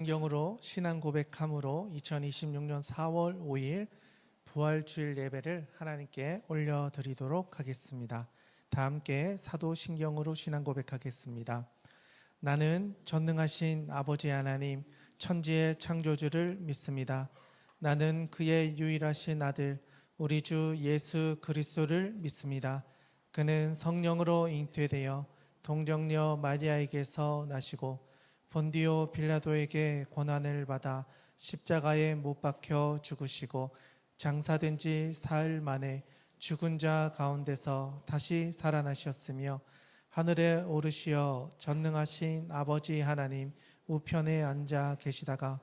성경으로 신앙 고백함으로 2026년 4월 5일 부활주일 예배를 하나님께 올려드리도록 하겠습니다. 다 함께 사도신경으로 신앙 고백하겠습니다. 나는 전능하신 아버지 하나님 천지의 창조주를 믿습니다. 나는 그의 유일하신 아들 우리 주 예수 그리스도를 믿습니다. 그는 성령으로 잉태되어 동정녀 마리아에게서 나시고 본디오 빌라도에게 고난을 받아 십자가에 못 박혀 죽으시고 장사된 지 사흘 만에 죽은 자 가운데서 다시 살아나셨으며 하늘에 오르시어 전능하신 아버지 하나님 우편에 앉아 계시다가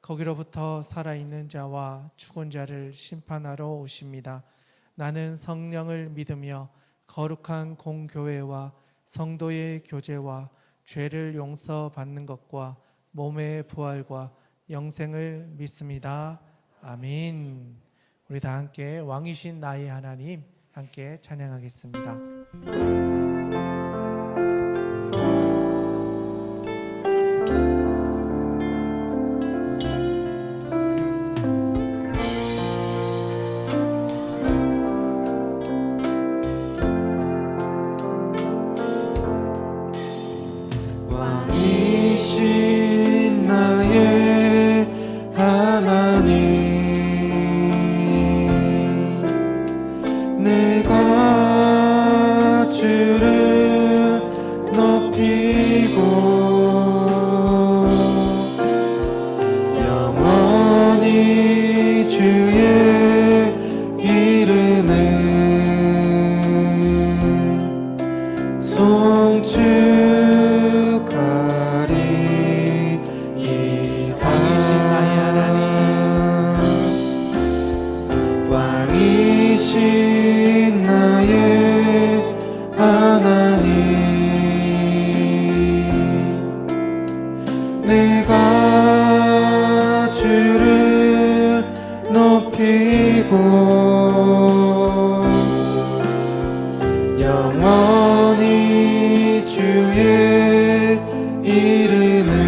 거기로부터 살아있는 자와 죽은 자를 심판하러 오십니다. 나는 성령을 믿으며 거룩한 공교회와 성도의 교제와 죄를 용서받는 것과 몸의 부활과 영생을 믿습니다. 아멘. 우리 다 함께 왕이신 나의 하나님 함께 찬양하겠습니다. 왕이신 나의 하나님 내가 주를 높이고 영원히 주의 이름을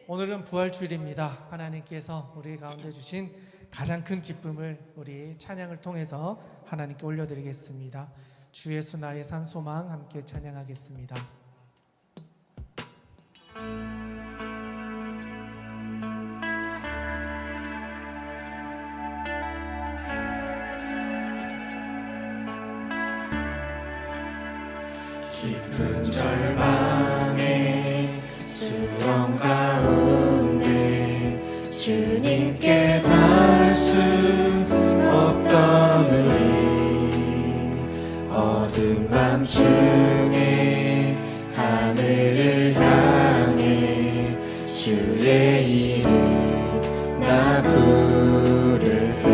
오늘은 부활주일입니다. 하나님께서 우리 가운데 주신 가장 큰 기쁨을 우리 찬양을 통해서 하나님께 올려드리겠습니다. 주 예수 나의 산 소망 함께 찬양하겠습니다. 깊은 절망에 수렁 가운데 주님께 닿을 수 없던 우리 어두운 밤중에 하늘을 향해 주의 이름 나 부르네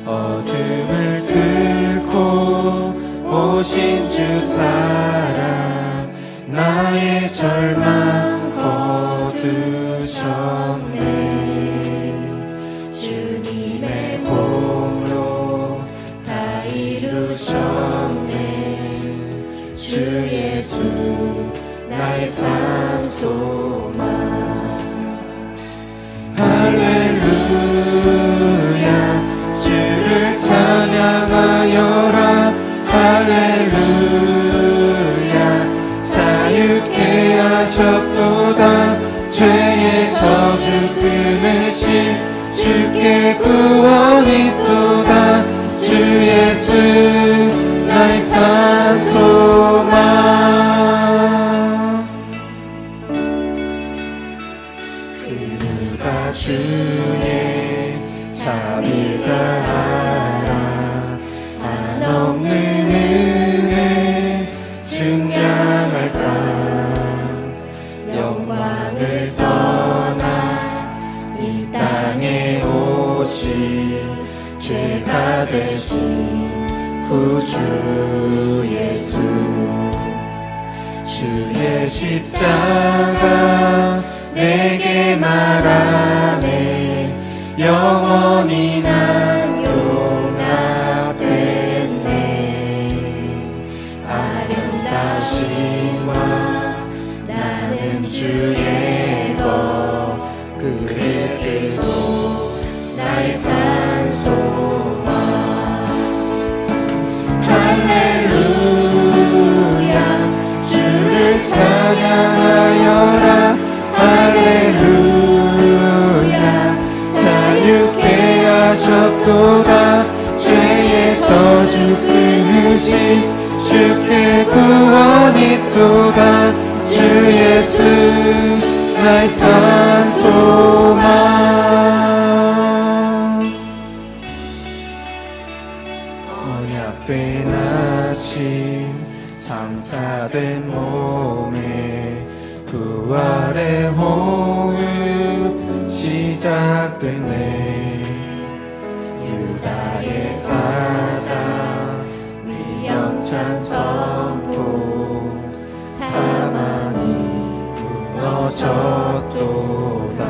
어둠을 뚫고 오신 주 사랑 나의 절망 거두셨네 주님의 공로 다 이루셨네 주 예수 나의 산 소망 할렐루야 주를 찬양하여라 할렐루야 자유케 하셨도다 죄의 저주 끊으신 주께 구원이 있도다 주 예수 나의 산 소망 그 누가 주의 자비가 알아 한없는 은혜 증량할까 영광을 떠나 이 땅에 오신 죄가 되신 구주 예수 주의 십자가 내게 말하네 영원히 난 용납됐네 아름다심과 나는 주의 것 그리스도 나의 산소만 할렐루야 주를 찬양하여라 할렐루야 자유케 하셨도다 죄의 저주 끊으신 주께 구원이 있도다 주 예수 나의 산소만 언약된 아침 장사된 몸에 부활의 호흡 시작됐네 유다의 사자 위엄찬 선포 사망이 무너졌도다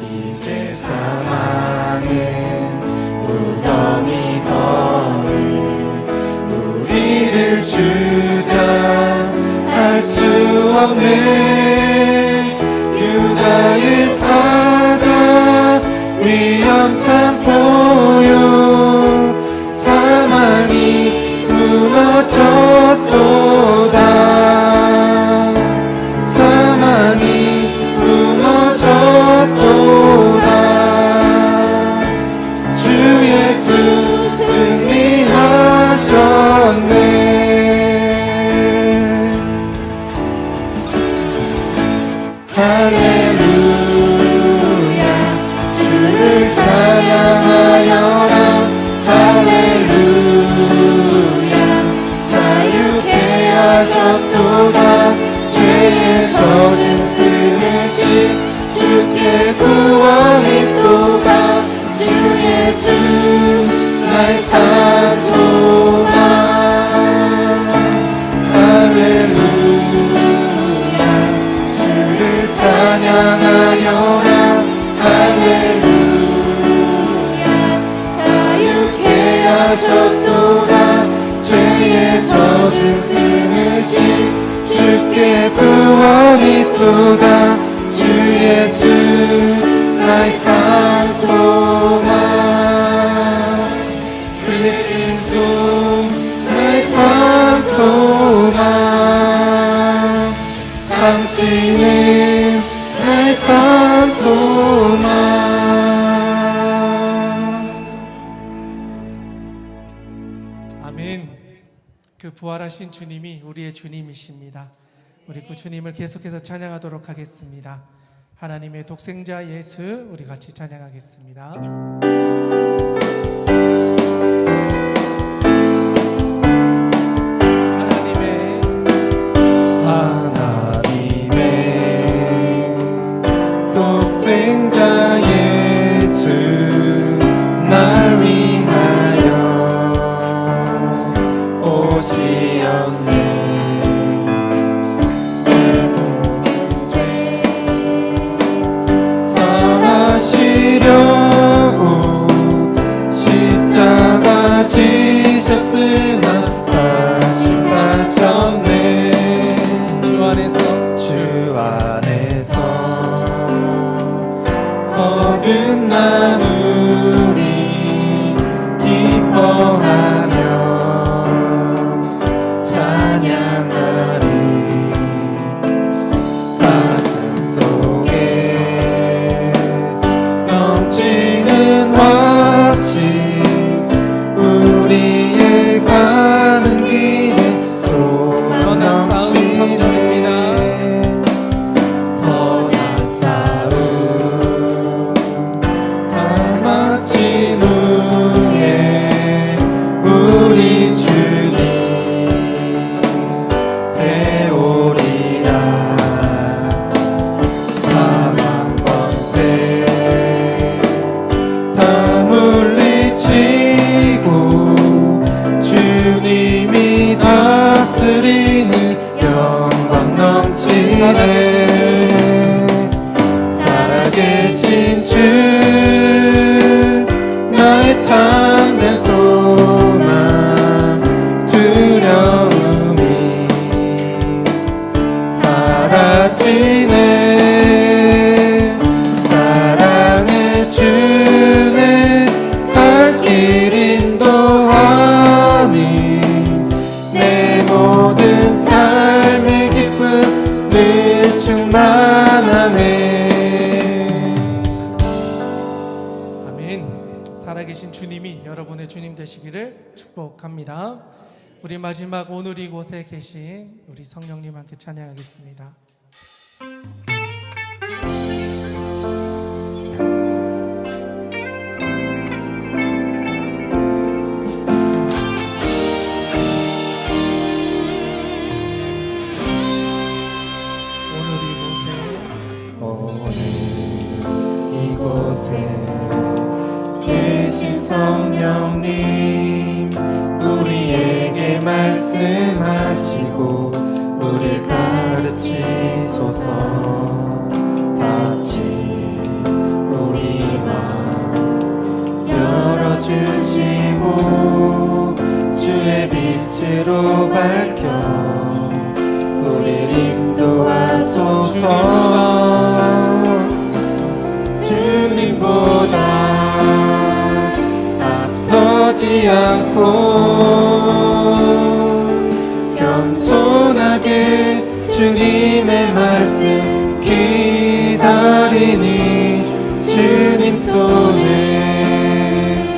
이제 사망은 무덤이 더는 우리를 주장할 수 없네 유다의 사자 위엄찬 포효 사망이 무너졌도다 사망이 무너졌도다 주 예수 승리하셨네 할렐루야 주를 찬양하여라 할렐루야 자유케 하셨도다 죄의 저주 끊으신 주께 구원이 있도다 주 예수 나의 산소만 할렐루야 주를 찬양하여라 할렐루야 자유케 하셨도다 죄의 저주 끊으신 주께 구원이 있도다 주 예수 나의 산소만 그리스도 나의 산소만 당신은 나의 산소만 아멘. 그 부활하신 주님이 우리의 주님이십니다. 우리 그 주님을 계속해서 찬양하도록 하겠습니다. 하나님의 독생자 예수 우리 같이 찬양하겠습니다. 하나님의 독생자 예수 날 위하여 오시었네 사하시려고 십자가 지셨으나 다시 사셨네 주 안에서 거듭난 우리 기뻐하며 찬양하리 가슴 속에 넘치는 확신 우리의 가는 길에 소망 넘치네 선한 싸움 충만하네. 아멘. 살아계신 주님이 여러분의 주님 되시기를 축복합니다. 우리 마지막 오늘 이곳에 계신 우리 성령님 함께 찬양하겠습니다. 오늘 이곳에 계신 성령님, 우리에게 말씀하시고 우리를 가르치소서. 같이 우리 맘 열어주시고 주의 빛으로 밝혀 우리를 인도하소서. 주님보다 앞서지 않고 겸손하게 주님의 말씀 기다리니 주님 손에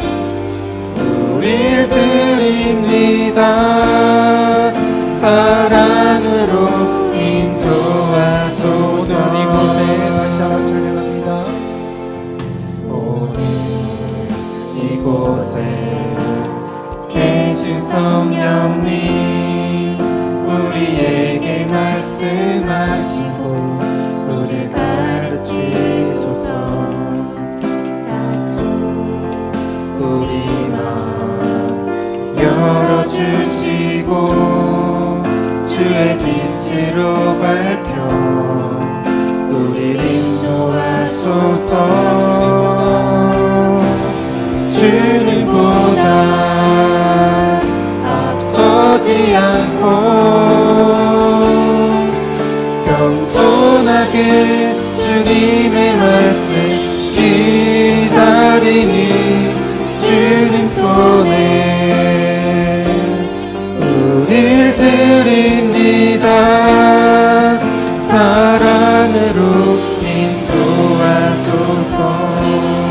우릴 드립니다. 사랑으로 인도하소서. 오늘 이곳에 다시 한번 찬양합니다. 오늘 이곳에 계신 성령님, 우리에게 말씀하시고 우리를 가르치소서. 같이 우리 맘 열어주시고 주의 빛으로 밝혀 우리를 인도하소서. 주님보다 앞서지 않고 겸손하게 주님의 말씀 기다리니 주님 손에 우릴 드립니다. 사랑으로 인도하소서.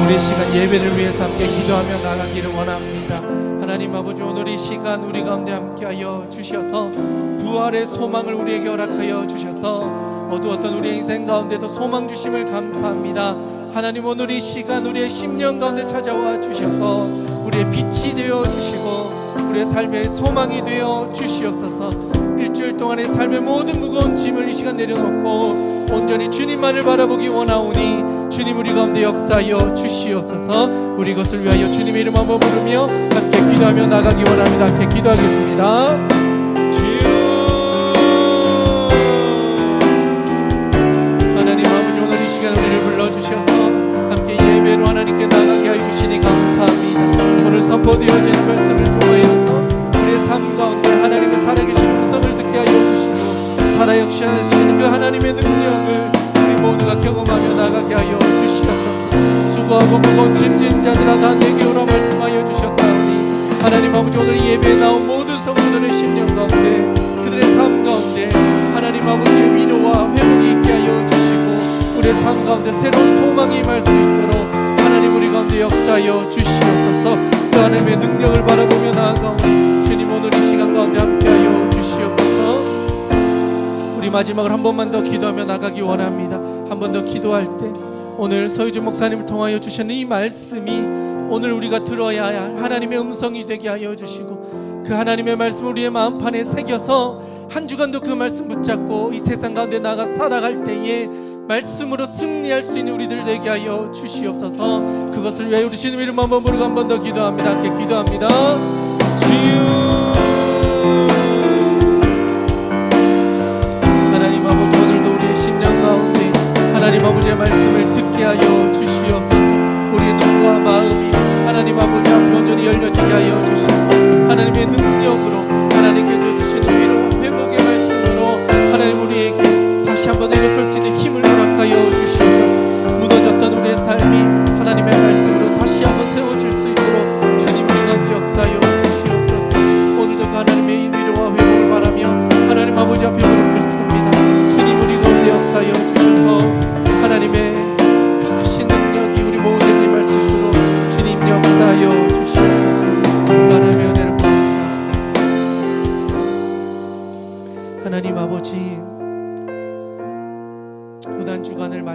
우리 시간 예배를 위해서 함께 기도하며 나가기를 원합니다. 하나님 아버지, 오늘 이 시간 우리 가운데 함께하여 주셔서 부활의 소망을 우리에게 허락하여 주셔서 어두웠던 우리의 인생 가운데도 소망 주심을 감사합니다. 하나님, 오늘 이 시간 우리의 심령 가운데 찾아와 주셔서 우리의 빛이 되어 주시고 우리의 삶의 소망이 되어 주시옵소서. 일주일 동안의 삶의 모든 무거운 짐을 이 시간 내려놓고 온전히 주님만을 바라보기 원하오니 주님 우리 가운데 역사하여 주시옵소서. 우리 것을 위하여 주님의 이름 한번 부르며 함께 기도하며 나가기 원합니다. 함께 기도하겠습니다. 주여, 하나님 아버지, 오늘 이 시간 우리를 불러주셔서 함께 예배로 하나님께 나가게 하여 주시니 감사합니다. 오늘 선포되어진 말씀을 통하여서 우리의 삶 가운데 하나님의 살아계신 음성을 듣게 하여 주시고 살아역시하시는 그 하나님의 능력을 우리 모두가 경험하며 나가게 하여 주시옵소서. 수고하고 무거운 짐진 자들아 다 내게 오라 말씀하여 주셨사오니 하나님 아버지, 오늘 이 예배에 나온 모든 성도들의 심령 가운데 그들의 삶 가운데 하나님 아버지의 위로와 회복이 있게 하여 주시고 우리의 삶 가운데 새로운 소망이 임할 수 있도록 하나님 우리 가운데 역사하여 주시옵소서. 그 하나님의 능력을 바라보며 나아가오니 주님 오늘 이 시간 가운데 함께하여 주시옵소서. 우리 마지막으로 한 번만 더 기도하며 나가기 원합니다. 한 번 더 기도할 때 오늘 서유준 목사님을 통하여 주신 이 말씀이 오늘 우리가 들어야 할 하나님의 음성이 되게 하여 주시고 그 하나님의 말씀을 우리의 마음판에 새겨서 한 주간도 그 말씀 붙잡고 이 세상 가운데 나가 살아갈 때에 말씀으로 승리할 수 있는 우리들 되게 하여 주시옵소서. 그것을 위하여 우리 주님 이름 한번 부르고 한 번 더 기도합니다. 함께 기도합니다. 주여, 하나님 아버지, 오늘도 우리의 심령 가운데 하나님 아버지의 말씀을 듣게 하여 주시옵소서. 우리의 눈과 마음이 하나님 아버지 앞에 온전히 열려지게 하여 주시고 하나님의 능력으로 하나님께서 주시는 위로와 회복의 말씀으로 하나님 우리에게 다시 한번 일어설 수 있는 힘을 허락하여 주시옵소서. 무너졌던 우리의 삶이 하나님의 말씀으로 다시 한번 세워질 수 있도록 주님 우리 가운데 역사하여 주시옵소서. 오늘도 그 하나님의 위로와 회복을 바라며 하나님 아버지 앞에 무릎 꿇습니다. 주님 우리 가운데 역사하여 주셔서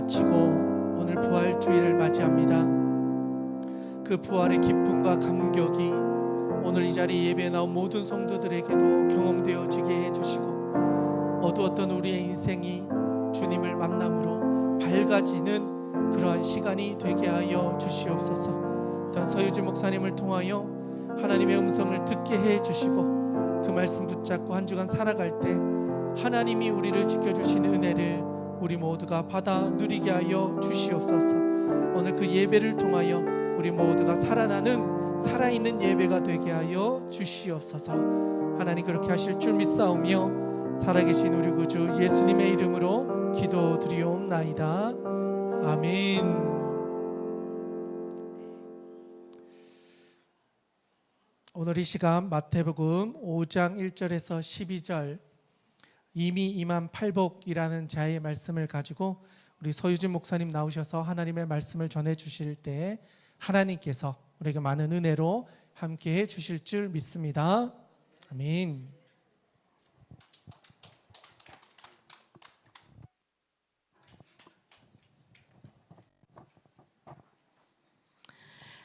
마치고 오늘 부활주의를 맞이합니다. 그 부활의 기쁨과 감격이 오늘 이 자리에 예배에 나온 모든 성도들에게도 경험되어지게 해주시고 어두웠던 우리의 인생이 주님을 만남으로 밝아지는 그러한 시간이 되게 하여 주시옵소서. 또한 서유진 목사님을 통하여 하나님의 음성을 듣게 해주시고 그 말씀 붙잡고 한 주간 살아갈 때 하나님이 우리를 지켜주신 은혜를 우리 모두가 받아 누리게 하여 주시옵소서. 오늘 그 예배를 통하여 우리 모두가 살아나는 살아있는 예배가 되게 하여 주시옵소서. 하나님 그렇게 하실 줄 믿사오며 살아계신 우리 구주 예수님의 이름으로 기도드리옵나이다. 아멘. 오늘 이 시간 마태복음 5장 1절에서 12절 이미 임한 팔복이라는 자의 말씀을 가지고 우리 서유진 목사님 나오셔서 하나님의 말씀을 전해 주실 때 하나님께서 우리에게 많은 은혜로 함께해 주실 줄 믿습니다. 아멘.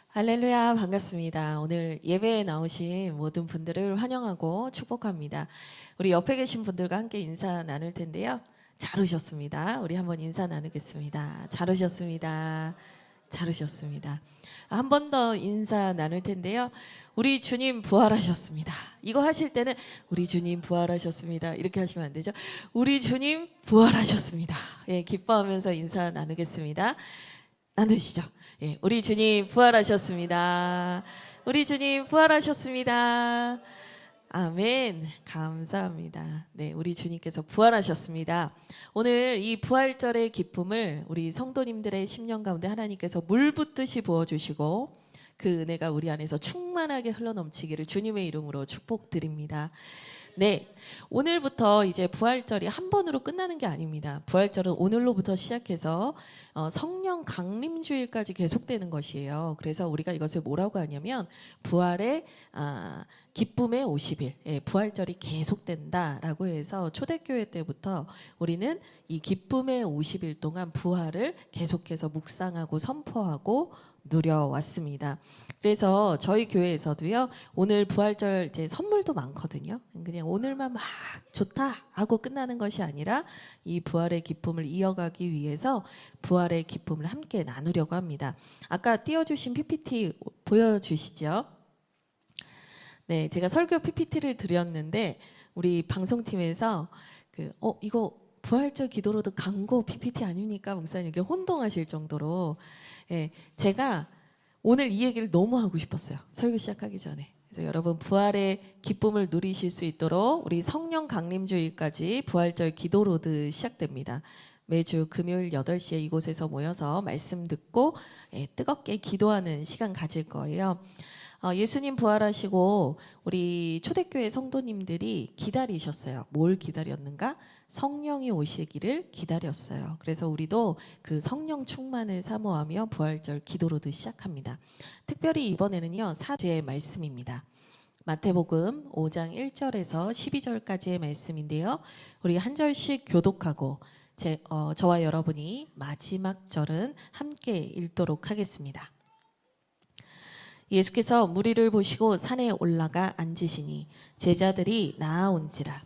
할렐루야, 반갑습니다. 오늘 예배에 나오신 모든 분들을 환영하고 축복합니다. 우리 옆에 계신 분들과 함께 인사 나눌 텐데요. 잘 오셨습니다. 우리 한번 인사 나누겠습니다. 잘 오셨습니다. 잘 오셨습니다. 한 번 더 인사 나눌 텐데요. 우리 주님 부활하셨습니다. 이거 하실 때는 우리 주님 부활하셨습니다. 이렇게 하시면 안 되죠. 우리 주님 부활하셨습니다. 예, 기뻐하면서 인사 나누겠습니다. 나누시죠. 예, 우리 주님 부활하셨습니다. 우리 주님 부활하셨습니다. 아멘. 감사합니다. 네, 우리 주님께서 부활하셨습니다. 오늘 이 부활절의 기쁨을 우리 성도님들의 심령 가운데 하나님께서 물 붓듯이 부어주시고 그 은혜가 우리 안에서 충만하게 흘러넘치기를 주님의 이름으로 축복드립니다. 네, 오늘부터 이제 부활절이 한 번으로 끝나는 게 아닙니다. 부활절은 오늘로부터 시작해서 성령 강림주일까지 계속되는 것이에요. 그래서 우리가 이것을 뭐라고 하냐면 부활의 기쁨의 50일, 예, 부활절이 계속된다라고 해서 초대교회 때부터 우리는 이 기쁨의 50일 동안 부활을 계속해서 묵상하고 선포하고 누려왔습니다. 그래서 저희 교회에서도요, 오늘 부활절 이제 선물도 많거든요. 그냥 오늘만 막 좋다 하고 끝나는 것이 아니라 이 부활의 기쁨을 이어가기 위해서 부활의 기쁨을 함께 나누려고 합니다. 아까 띄워주신 PPT 보여주시죠? 네, 제가 설교 PPT를 드렸는데 우리 방송팀에서 이거 부활절 기도로도 광고 PPT 아닙니까? 목사님 이게 혼동하실 정도로 예, 제가 오늘 이 얘기를 너무 하고 싶었어요. 설교 시작하기 전에. 그래서 여러분 부활의 기쁨을 누리실 수 있도록 우리 성령 강림주일까지 부활절 기도로드 시작됩니다. 매주 금요일 8시에 이곳에서 모여서 말씀 듣고 뜨겁게 기도하는 시간 가질 거예요. 예수님 부활하시고 우리 초대교회 성도님들이 기다리셨어요. 뭘 기다렸는가? 성령이 오시기를 기다렸어요. 그래서 우리도 그 성령 충만을 사모하며 부활절 기도로도 시작합니다. 특별히 이번에는요, 사제의 말씀입니다. 마태복음 5장 1절에서 12절까지의 말씀인데요. 우리 한 절씩 교독하고 저와 여러분이 마지막 절은 함께 읽도록 하겠습니다. 예수께서 무리를 보시고 산에 올라가 앉으시니 제자들이 나아온지라.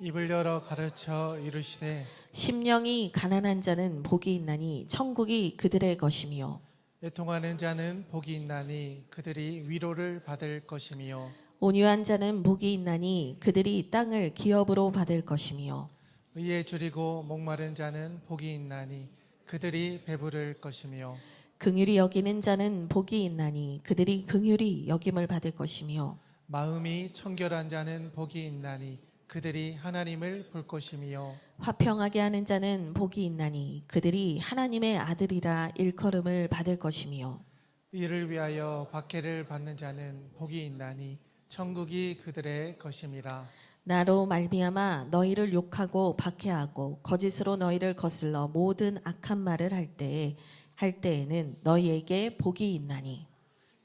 입을 열어 가르쳐 이르시되 심령이 가난한 자는 복이 있나니 천국이 그들의 것이며 애통하는 자는 복이 있나니 그들이 위로를 받을 것이며 온유한 자는 복이 있나니 그들이 땅을 기업으로 받을 것이며 의에 줄이고 목마른 자는 복이 있나니 그들이 배부를 것이며 긍휼히 여기는 자는 복이 있나니 그들이 긍휼히 여김을 받을 것이며 마음이 청결한 자는 복이 있나니 그들이 하나님을 볼 것이며 화평하게 하는 자는 복이 있나니 그들이 하나님의 아들이라 일컬음을 받을 것이며 이를 위하여 박해를 받는 자는 복이 있나니 천국이 그들의 것임이라. 나로 말미암아 너희를 욕하고 박해하고 거짓으로 너희를 거슬러 모든 악한 말을 할 때에는 너희에게 복이 있나니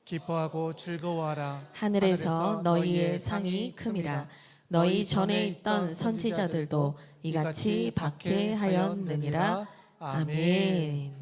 기뻐하고 즐거워하라. 하늘에서 너희의 상이 큼이라. 너희 전에 있던 선지자들도 이같이 박해하였느니라. 아멘.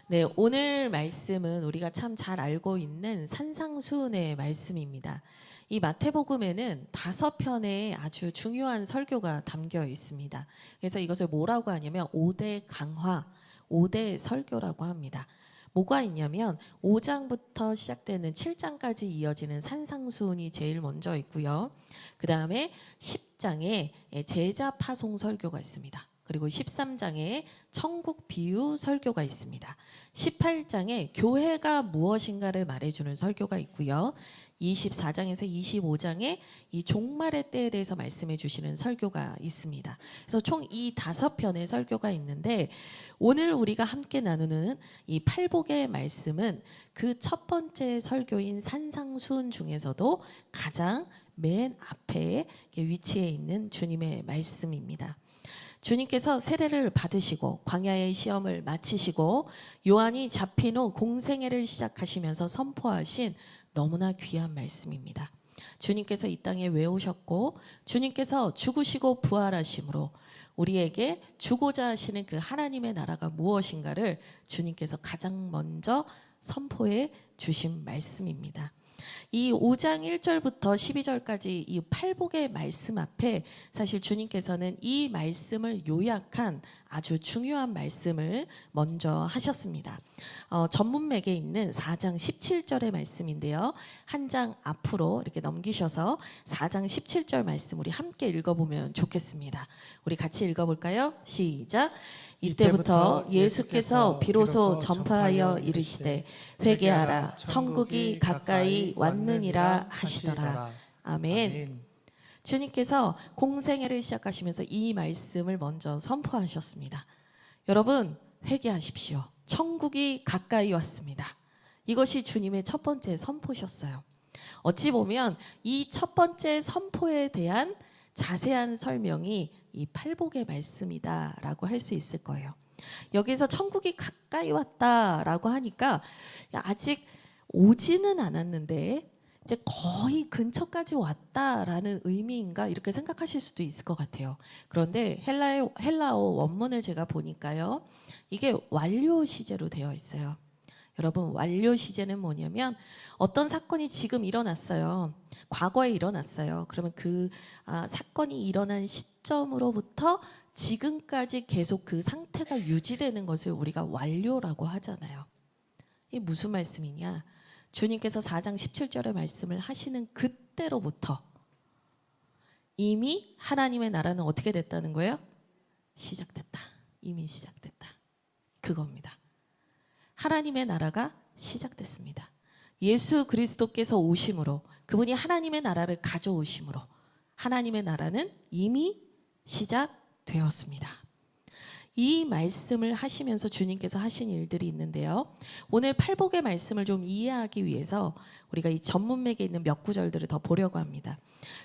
네, 오늘 말씀은 우리가 참 잘 알고 있는 산상수훈의 말씀입니다. 이 마태복음에는 5편의 아주 중요한 설교가 담겨 있습니다. 그래서 이것을 뭐라고 하냐면 5대 강화, 5대 설교라고 합니다. 뭐가 있냐면 5장부터 시작되는 7장까지 이어지는 산상수훈이 제일 먼저 있고요. 그 다음에 10장에 제자 파송 설교가 있습니다. 그리고 13장에 천국 비유 설교가 있습니다. 18장에 교회가 무엇인가를 말해주는 설교가 있고요. 24장에서 25장에 이 종말의 때에 대해서 말씀해 주시는 설교가 있습니다. 그래서 총 이 5편의 설교가 있는데 오늘 우리가 함께 나누는 이 팔복의 말씀은 그 첫 번째 설교인 산상수훈 중에서도 가장 맨 앞에 위치해 있는 주님의 말씀입니다. 주님께서 세례를 받으시고 광야의 시험을 마치시고 요한이 잡힌 후 공생애를 시작하시면서 선포하신 너무나 귀한 말씀입니다. 주님께서 이 땅에 왜 오셨고 주님께서 죽으시고 부활하심으로 우리에게 주고자 하시는 그 하나님의 나라가 무엇인가를 주님께서 가장 먼저 선포해 주신 말씀입니다. 이 5장 1절부터 12절까지 이 팔복의 말씀 앞에 사실 주님께서는 이 말씀을 요약한 아주 중요한 말씀을 먼저 하셨습니다. 전문맥에 있는 4장 17절의 말씀인데요. 한 장 앞으로 이렇게 넘기셔서 4장 17절 말씀 우리 함께 읽어보면 좋겠습니다. 우리 같이 읽어볼까요? 시작! 이때부터 예수께서 비로소 전파하여 이르시되 회개하라 천국이 가까이 왔느니라 하시더라. 아멘. 주님께서 공생애를 시작하시면서 이 말씀을 먼저 선포하셨습니다. 여러분 회개하십시오. 천국이 가까이 왔습니다. 이것이 주님의 첫 번째 선포셨어요. 어찌 보면 이 첫 번째 선포에 대한 자세한 설명이 이 팔복의 말씀이다라고 할 수 있을 거예요. 여기서 천국이 가까이 왔다라고 하니까 아직 오지는 않았는데 이제 거의 근처까지 왔다라는 의미인가 이렇게 생각하실 수도 있을 것 같아요. 그런데 헬라어 원문을 제가 보니까요. 이게 완료 시제로 되어 있어요. 여러분 완료 시제는 뭐냐면 어떤 사건이 지금 일어났어요. 과거에 일어났어요. 그러면 그 사건이 일어난 시점으로부터 지금까지 계속 그 상태가 유지되는 것을 우리가 완료라고 하잖아요. 이게 무슨 말씀이냐? 주님께서 4장 17절의 말씀을 하시는 그때로부터 이미 하나님의 나라는 어떻게 됐다는 거예요? 시작됐다. 이미 시작됐다. 그겁니다. 하나님의 나라가 시작됐습니다. 예수 그리스도께서 오심으로 그분이 하나님의 나라를 가져오심으로 하나님의 나라는 이미 시작되었습니다. 이 말씀을 하시면서 주님께서 하신 일들이 있는데요. 오늘 팔복의 말씀을 좀 이해하기 위해서 우리가 이 전문맥에 있는 몇 구절들을 더 보려고 합니다.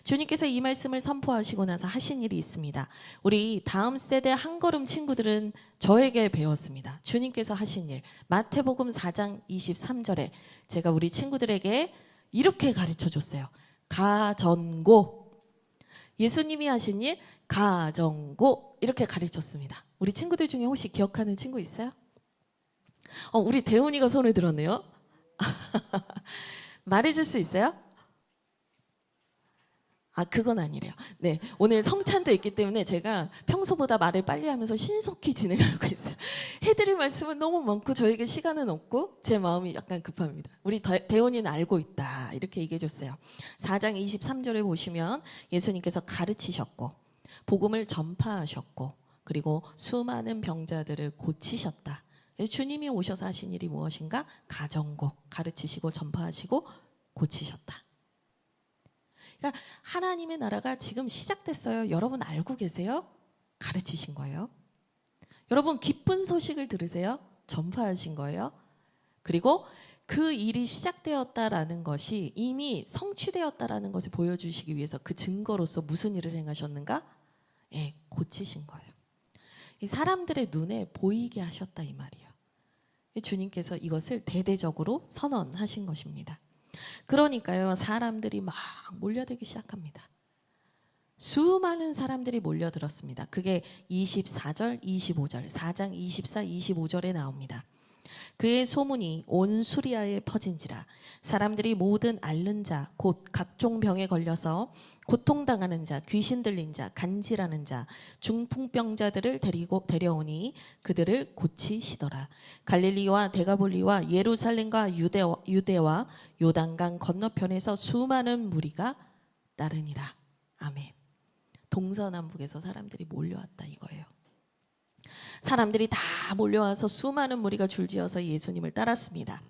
주님께서 이 말씀을 선포하시고 나서 하신 일이 있습니다. 우리 다음 세대 한걸음 친구들은 저에게 배웠습니다. 주님께서 하신 일 마태복음 4장 23절에 제가 우리 친구들에게 이렇게 가르쳐 줬어요. 가전고. 예수님이 하신 일 가정고 이렇게 가르쳤습니다. 우리 친구들 중에 혹시 기억하는 친구 있어요? 우리 대훈이가 손을 들었네요. 말해줄 수 있어요? 그건 아니래요. 네, 오늘 성찬도 있기 때문에 제가 평소보다 말을 빨리 하면서 신속히 진행하고 있어요. 해드릴 말씀은 너무 많고 저에게 시간은 없고 제 마음이 약간 급합니다. 우리 대원이는 알고 있다 이렇게 얘기해 줬어요. 4장 23절에 보시면 예수님께서 가르치셨고 복음을 전파하셨고 그리고 수많은 병자들을 고치셨다. 그래서 주님이 오셔서 하신 일이 무엇인가? 가정고 가르치시고 전파하시고 고치셨다. 그러니까 하나님의 나라가 지금 시작됐어요. 여러분 알고 계세요? 가르치신 거예요. 여러분 기쁜 소식을 들으세요? 전파하신 거예요. 그리고 그 일이 시작되었다라는 것이 이미 성취되었다라는 것을 보여주시기 위해서 그 증거로서 무슨 일을 행하셨는가? 고치신 거예요. 이 사람들의 눈에 보이게 하셨다 이 말이에요. 주님께서 이것을 대대적으로 선언하신 것입니다. 그러니까요, 사람들이 막 몰려들기 시작합니다. 수많은 사람들이 몰려들었습니다. 그게 24절, 25절, 4장 24, 25절에 나옵니다. 그의 소문이 온 수리아에 퍼진지라 사람들이 모든 앓는 자 곧 각종 병에 걸려서 고통당하는 자 귀신 들린 자 간질하는 자 중풍병자들을 데려오니 그들을 고치시더라. 갈릴리와 데가볼리와 예루살렘과 유대와 요단강 건너편에서 수많은 무리가 따르니라. 아멘. 동서남북에서 사람들이 몰려왔다 이거예요. 사람들이 다 몰려와서 수많은 무리가 줄지어서 예수님을 따랐습니다.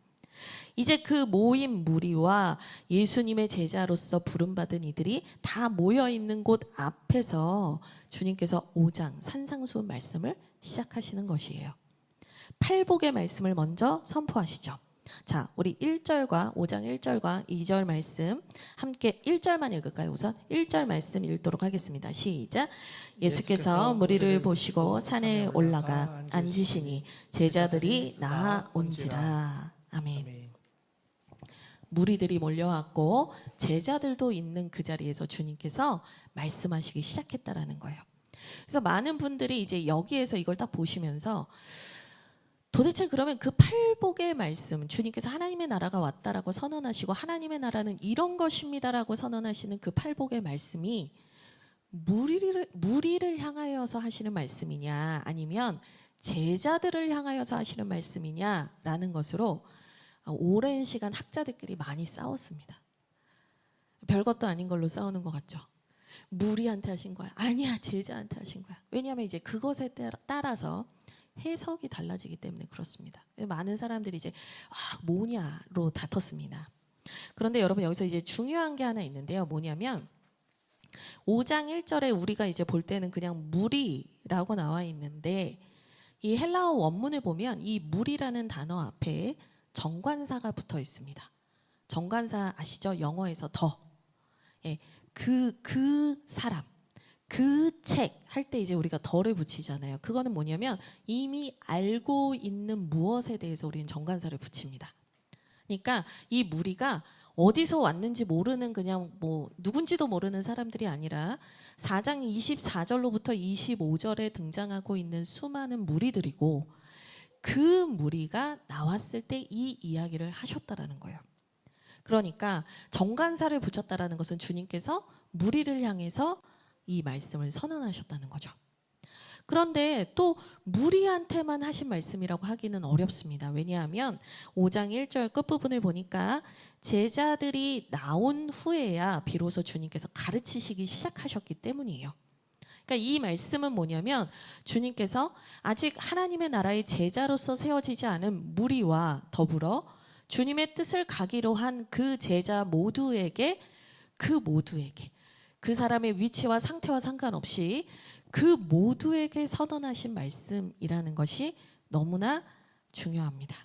이제 그 모인 무리와 예수님의 제자로서 부름받은 이들이 다 모여있는 곳 앞에서 주님께서 5장 산상수 말씀을 시작하시는 것이에요. 팔복의 말씀을 먼저 선포하시죠. 자, 우리 1절과 5장 1절과 2절 말씀 함께 1절만 읽을까요? 우선 1절 말씀 읽도록 하겠습니다. 시작. 예수께서 무리를 보시고 산에 올라가 앉으시니 제자들이 나아온지라. 아멘. 무리들이 몰려왔고 제자들도 있는 그 자리에서 주님께서 말씀하시기 시작했다라는 거예요. 그래서 많은 분들이 이제 여기에서 이걸 딱 보시면서 도대체 그러면 그 팔복의 말씀, 주님께서 하나님의 나라가 왔다라고 선언하시고 하나님의 나라는 이런 것입니다라고 선언하시는 그 팔복의 말씀이 무리를 향하여서 하시는 말씀이냐 아니면 제자들을 향하여서 하시는 말씀이냐라는 것으로 오랜 시간 학자들끼리 많이 싸웠습니다. 별것도 아닌 걸로 싸우는 것 같죠. 무리한테 하신 거야. 아니야, 제자한테 하신 거야. 왜냐하면 이제 그것에 따라서 해석이 달라지기 때문에 그렇습니다. 많은 사람들이 이제 뭐냐로 다퉜습니다. 그런데 여러분 여기서 이제 중요한 게 하나 있는데요. 뭐냐면 5장 1절에 우리가 이제 볼 때는 그냥 무리라고 나와 있는데 이 헬라어 원문을 보면 이 무리라는 단어 앞에 정관사가 붙어 있습니다. 정관사 아시죠? 영어에서 더. 예, 그 사람. 그 책 할 때 이제 우리가 덜을 붙이잖아요. 그거는 뭐냐면 이미 알고 있는 무엇에 대해서 우리는 정관사를 붙입니다. 그러니까 이 무리가 어디서 왔는지 모르는 그냥 뭐 누군지도 모르는 사람들이 아니라 4장 24절로부터 25절에 등장하고 있는 수많은 무리들이고 그 무리가 나왔을 때 이 이야기를 하셨다라는 거예요. 그러니까 정관사를 붙였다라는 것은 주님께서 무리를 향해서 이 말씀을 선언하셨다는 거죠. 그런데 또 무리한테만 하신 말씀이라고 하기는 어렵습니다. 왜냐하면 5장 1절 끝부분을 보니까 제자들이 나온 후에야 비로소 주님께서 가르치시기 시작하셨기 때문이에요. 그러니까 이 말씀은 뭐냐면 주님께서 아직 하나님의 나라의 제자로서 세워지지 않은 무리와 더불어 주님의 뜻을 가기로 한 그 제자 모두에게 그 사람의 위치와 상태와 상관없이 그 모두에게 선언하신 말씀이라는 것이 너무나 중요합니다.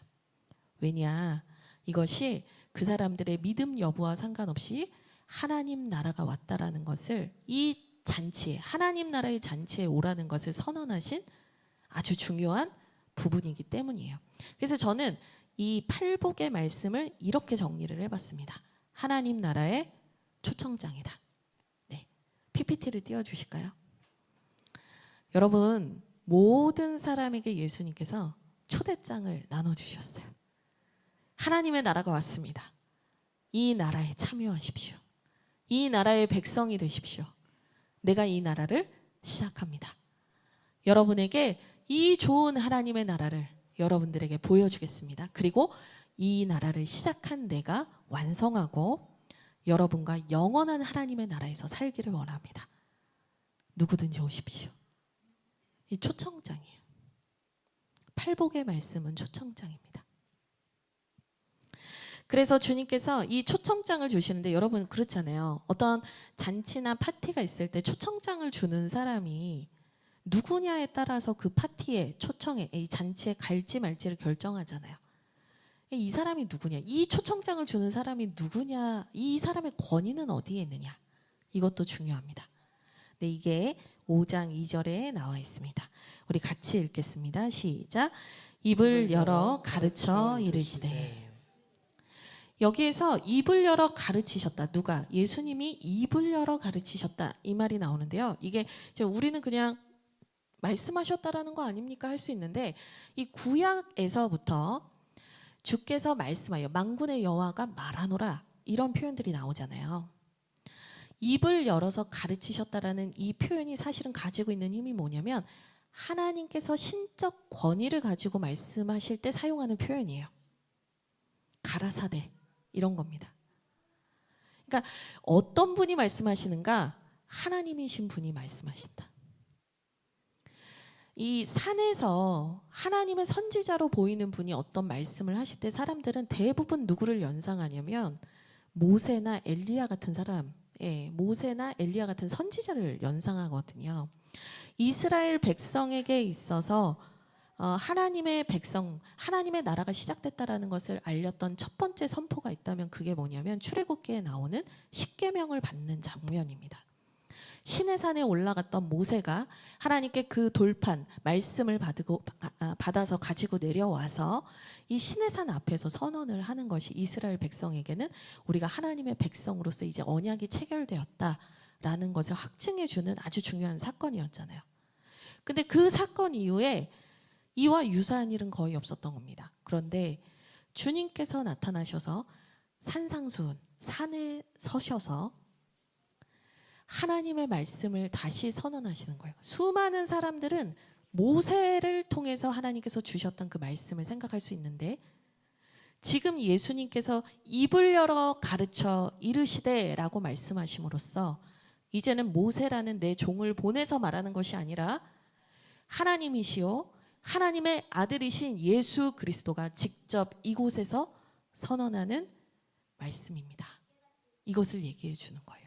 왜냐? 이것이 그 사람들의 믿음 여부와 상관없이 하나님 나라가 왔다라는 것을 이 잔치에 하나님 나라의 잔치에 오라는 것을 선언하신 아주 중요한 부분이기 때문이에요. 그래서 저는 이 팔복의 말씀을 이렇게 정리를 해봤습니다. 하나님 나라의 초청장이다. 네, PPT를 띄워주실까요? 여러분 모든 사람에게 예수님께서 초대장을 나눠주셨어요. 하나님의 나라가 왔습니다. 이 나라에 참여하십시오. 이 나라의 백성이 되십시오. 내가 이 나라를 시작합니다. 여러분에게 이 좋은 하나님의 나라를 여러분들에게 보여주겠습니다. 그리고 이 나라를 시작한 내가 완성하고 여러분과 영원한 하나님의 나라에서 살기를 원합니다. 누구든지 오십시오. 이 초청장이에요. 팔복의 말씀은 초청장입니다. 그래서 주님께서 이 초청장을 주시는데 여러분 그렇잖아요. 어떤 잔치나 파티가 있을 때 초청장을 주는 사람이 누구냐에 따라서 그 파티에 초청에 이 잔치에 갈지 말지를 결정하잖아요. 이 사람이 누구냐? 이 초청장을 주는 사람이 누구냐? 이 사람의 권위는 어디에 있느냐? 이것도 중요합니다. 네, 이게 5장 2절에 나와 있습니다. 우리 같이 읽겠습니다. 시작. 입을 열어 가르쳐 이르시되. 여기에서 입을 열어 가르치셨다. 누가? 예수님이 입을 열어 가르치셨다. 이 말이 나오는데요. 이게 이제 우리는 그냥 말씀하셨다라는 거 아닙니까? 할 수 있는데 이 구약에서부터 주께서 말씀하여 만군의 여호와가 말하노라 이런 표현들이 나오잖아요. 입을 열어서 가르치셨다라는 이 표현이 사실은 가지고 있는 힘이 뭐냐면 하나님께서 신적 권위를 가지고 말씀하실 때 사용하는 표현이에요. 가라사대 이런 겁니다. 그러니까 어떤 분이 말씀하시는가? 하나님이신 분이 말씀하신다. 이 산에서 하나님의 선지자로 보이는 분이 어떤 말씀을 하실 때 사람들은 대부분 누구를 연상하냐면 모세나 엘리야 같은 사람, 모세나 엘리야 같은 선지자를 연상하거든요. 이스라엘 백성에게 있어서 하나님의 백성, 하나님의 나라가 시작됐다라는 것을 알렸던 첫 번째 선포가 있다면 그게 뭐냐면 출애굽기에 나오는 십계명을 받는 장면입니다. 시내산에 올라갔던 모세가 하나님께 그 돌판 말씀을 받아서 가지고 내려와서 이 시내산 앞에서 선언을 하는 것이 이스라엘 백성에게는 우리가 하나님의 백성으로서 이제 언약이 체결되었다라는 것을 확증해 주는 아주 중요한 사건이었잖아요. 근데 그 사건 이후에 이와 유사한 일은 거의 없었던 겁니다. 그런데 주님께서 나타나셔서 산상수훈, 산에 서셔서 하나님의 말씀을 다시 선언하시는 거예요. 수많은 사람들은 모세를 통해서 하나님께서 주셨던 그 말씀을 생각할 수 있는데 지금 예수님께서 입을 열어 가르쳐 이르시되라고 말씀하심으로써 이제는 모세라는 내 종을 보내서 말하는 것이 아니라 하나님이시오 하나님의 아들이신 예수 그리스도가 직접 이곳에서 선언하는 말씀입니다. 이것을 얘기해 주는 거예요.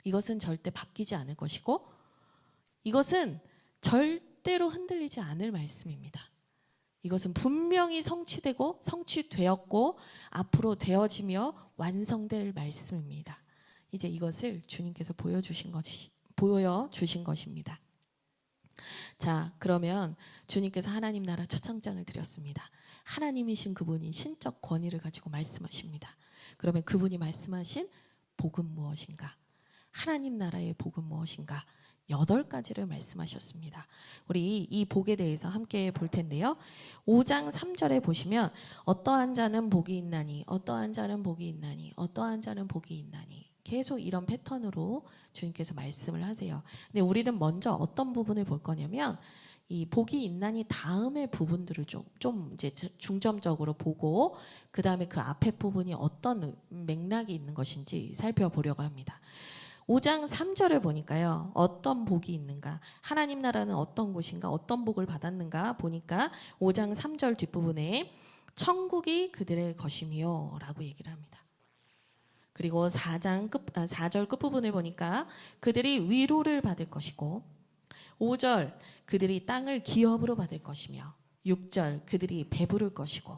이것은 절대 바뀌지 않을 것이고 이것은 절대로 흔들리지 않을 말씀입니다. 이것은 분명히 성취되고 성취되었고 앞으로 완성될 말씀입니다. 이제 이것을 주님께서 보여주신 것입니다. 자, 그러면 주님께서 하나님 나라 초청장을 드렸습니다. 하나님이신 그분이 신적 권위를 가지고 말씀하십니다. 그러면 그분이 말씀하신 복은 무엇인가? 하나님 나라의 복은 무엇인가? 8가지를 말씀하셨습니다. 우리 이 복에 대해서 함께 볼 텐데요. 5장 3절에 보시면 어떠한 자는 복이 있나니 어떠한 자는 복이 있나니 어떠한 자는 복이 있나니 계속 이런 패턴으로 주님께서 말씀을 하세요. 근데 우리는 먼저 어떤 부분을 볼 거냐면 이 복이 있나니 다음의 부분들을 좀 이제 중점적으로 보고 그 다음에 그 앞에 부분이 어떤 맥락이 있는 것인지 살펴보려고 합니다. 5장 3절을 보니까요. 어떤 복이 있는가? 하나님 나라는 어떤 곳인가? 어떤 복을 받았는가? 보니까 5장 3절 뒷부분에 천국이 그들의 것이며 라고 얘기를 합니다. 그리고 4절 끝부분을 보니까 그들이 위로를 받을 것이고 5절 그들이 땅을 기업으로 받을 것이며 6절 그들이 배부를 것이고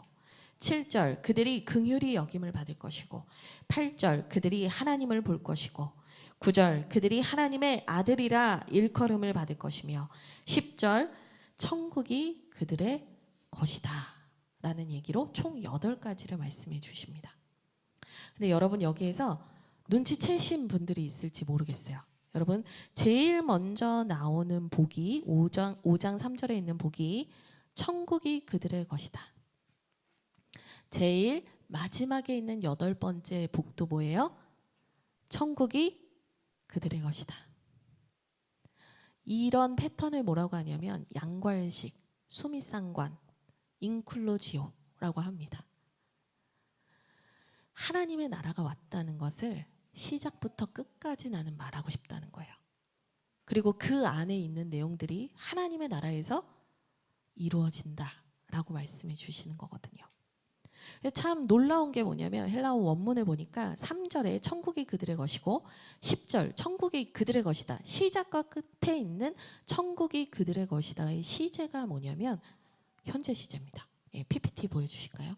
7절 그들이 긍휼히 여김을 받을 것이고 8절 그들이 하나님을 볼 것이고 9절 그들이 하나님의 아들이라 일컬음을 받을 것이며 10절 천국이 그들의 것이다 라는 얘기로 총 8가지를 말씀해 주십니다. 근데 여러분 여기에서 눈치채신 분들이 있을지 모르겠어요. 여러분 제일 먼저 나오는 복이 5장 3절에 있는 복이 천국이 그들의 것이다. 제일 마지막에 있는 8번째 복도 뭐예요? 천국이 그들의 것이다. 이런 패턴을 뭐라고 하냐면 양괄식, 수미상관, 인클루지오라고 합니다. 하나님의 나라가 왔다는 것을 시작부터 끝까지 나는 말하고 싶다는 거예요. 그리고 그 안에 있는 내용들이 하나님의 나라에서 이루어진다라고 말씀해 주시는 거거든요. 참 놀라운 게 뭐냐면 헬라어 원문을 보니까 3절에 천국이 그들의 것이고 10절 천국이 그들의 것이다. 시작과 끝에 있는 천국이 그들의 것이다의 시제가 뭐냐면 현재 시제입니다. PPT 보여주실까요?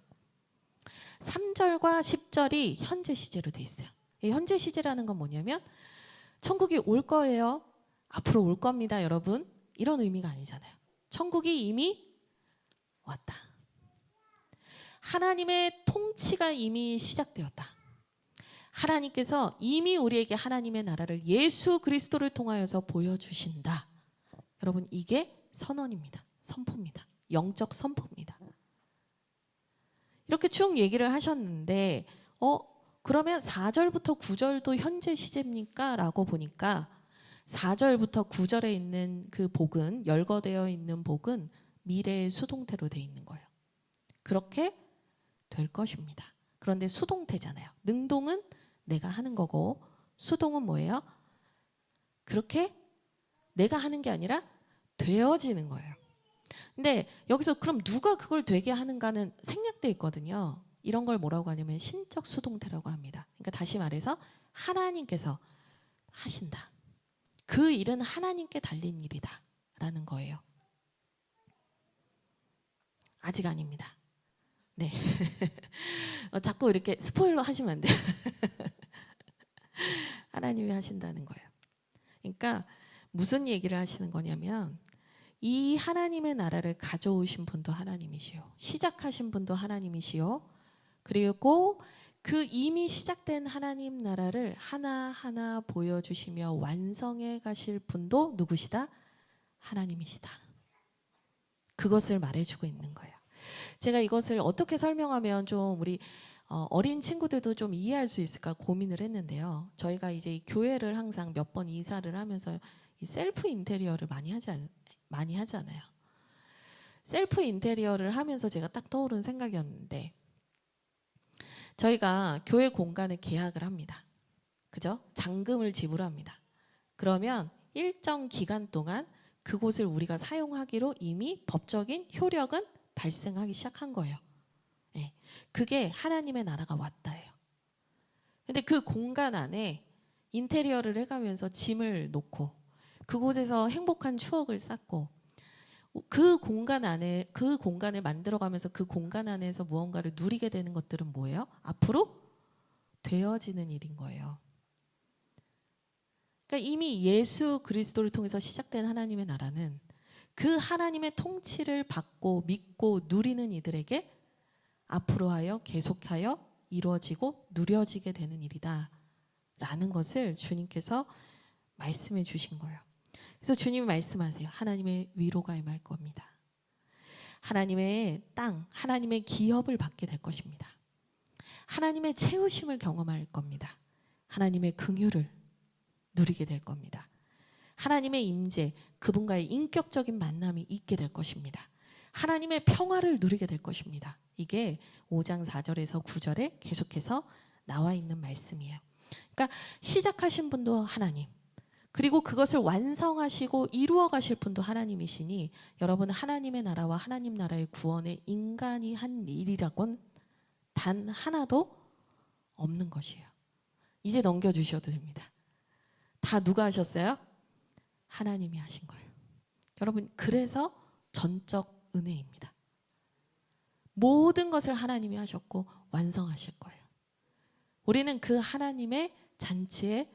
3절과 10절이 현재 시제로 돼 있어요. 현재 시제라는 건 뭐냐면 천국이 올 거예요. 앞으로 올 겁니다, 여러분. 이런 의미가 아니잖아요. 천국이 이미 왔다. 하나님의 통치가 이미 시작되었다. 하나님께서 이미 우리에게 하나님의 나라를 예수 그리스도를 통하여서 보여주신다. 여러분, 이게 선언입니다. 선포입니다. 영적 선포입니다. 이렇게 쭉 얘기를 하셨는데 그러면 4절부터 9절도 현재 시제입니까? 라고 보니까 4절부터 9절에 있는 그 복은, 열거되어 있는 복은 미래의 수동태로 되어 있는 거예요. 그렇게 될 것입니다. 그런데 수동태잖아요. 능동은 내가 하는 거고 수동은 뭐예요? 그렇게 내가 하는 게 아니라 되어지는 거예요. 근데 여기서 그럼 누가 그걸 되게 하는가는 생략되어 있거든요. 이런 걸 뭐라고 하냐면 신적 수동태라고 합니다. 그러니까 다시 말해서 하나님께서 하신다. 그 일은 하나님께 달린 일이다 라는 거예요. 아직 아닙니다. 네. 자꾸 이렇게 스포일러 하시면 안 돼요. 하나님이 하신다는 거예요. 그러니까 무슨 얘기를 하시는 거냐면 이 하나님의 나라를 가져오신 분도 하나님이시요. 시작하신 분도 하나님이시요. 그리고 그 이미 시작된 하나님 나라를 하나하나 보여주시며 완성해 가실 분도 누구시다? 하나님이시다. 그것을 말해주고 있는 거예요. 제가 이것을 어떻게 설명하면 좀 우리 어린 친구들도 좀 이해할 수 있을까 고민을 했는데요. 저희가 이제 이 교회를 항상 몇 번 이사를 하면서 이 셀프 인테리어를 많이 하잖아요. 셀프 인테리어를 하면서 제가 딱 떠오른 생각이었는데 저희가 교회 공간을 계약을 합니다. 그죠? 잔금을 지불합니다. 그러면 일정 기간 동안 그곳을 우리가 사용하기로 이미 법적인 효력은 발생하기 시작한 거예요. 네. 그게 하나님의 나라가 왔다예요. 근데 그 공간 안에 인테리어를 해가면서 짐을 놓고 그곳에서 행복한 추억을 쌓고 그 공간을 만들어가면서 그 공간 안에서 무언가를 누리게 되는 것들은 뭐예요? 앞으로 되어지는 일인 거예요. 그러니까 이미 예수 그리스도를 통해서 시작된 하나님의 나라는 그 하나님의 통치를 받고 믿고 누리는 이들에게 앞으로 하여 계속하여 이루어지고 누려지게 되는 일이다 라는 것을 주님께서 말씀해 주신 거예요. 그래서 주님이 말씀하세요. 하나님의 위로가 임할 겁니다. 하나님의 땅, 하나님의 기업을 받게 될 것입니다. 하나님의 채우심을 경험할 겁니다. 하나님의 긍휼을 누리게 될 겁니다. 하나님의 임재, 그분과의 인격적인 만남이 있게 될 것입니다. 하나님의 평화를 누리게 될 것입니다. 이게 5장 4절에서 9절에 계속해서 나와 있는 말씀이에요. 그러니까 시작하신 분도 하나님, 그리고 그것을 완성하시고 이루어 가실 분도 하나님이시니 여러분 하나님의 나라와 하나님 나라의 구원에 인간이 한 일이라곤 단 하나도 없는 것이에요. 이제 넘겨주셔도 됩니다. 다 누가 하셨어요? 하나님이 하신 거예요. 여러분 그래서 전적 은혜입니다. 모든 것을 하나님이 하셨고 완성하실 거예요. 우리는 그 하나님의 잔치에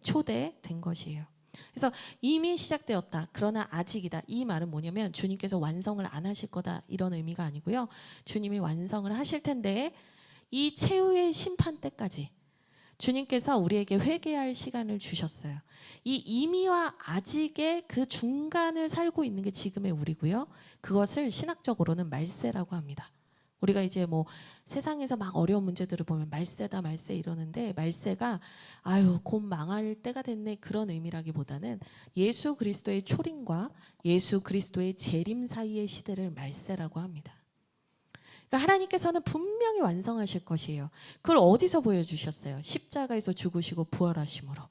초대된 것이에요. 그래서 이미 시작되었다. 그러나 아직이다. 이 말은 뭐냐면 주님께서 완성을 안 하실 거다. 이런 의미가 아니고요. 주님이 완성을 하실 텐데 이 최후의 심판 때까지 주님께서 우리에게 회개할 시간을 주셨어요. 이 이미와 아직의 그 중간을 살고 있는 게 지금의 우리고요. 그것을 신학적으로는 말세라고 합니다. 우리가 이제 뭐 세상에서 막 어려운 문제들을 보면 말세다 말세 이러는데 말세가 아유 곧 망할 때가 됐네 그런 의미라기보다는 예수 그리스도의 초림과 예수 그리스도의 재림 사이의 시대를 말세라고 합니다. 그러니까 하나님께서는 분명히 완성하실 것이에요. 그걸 어디서 보여주셨어요? 십자가에서 죽으시고 부활하심으로.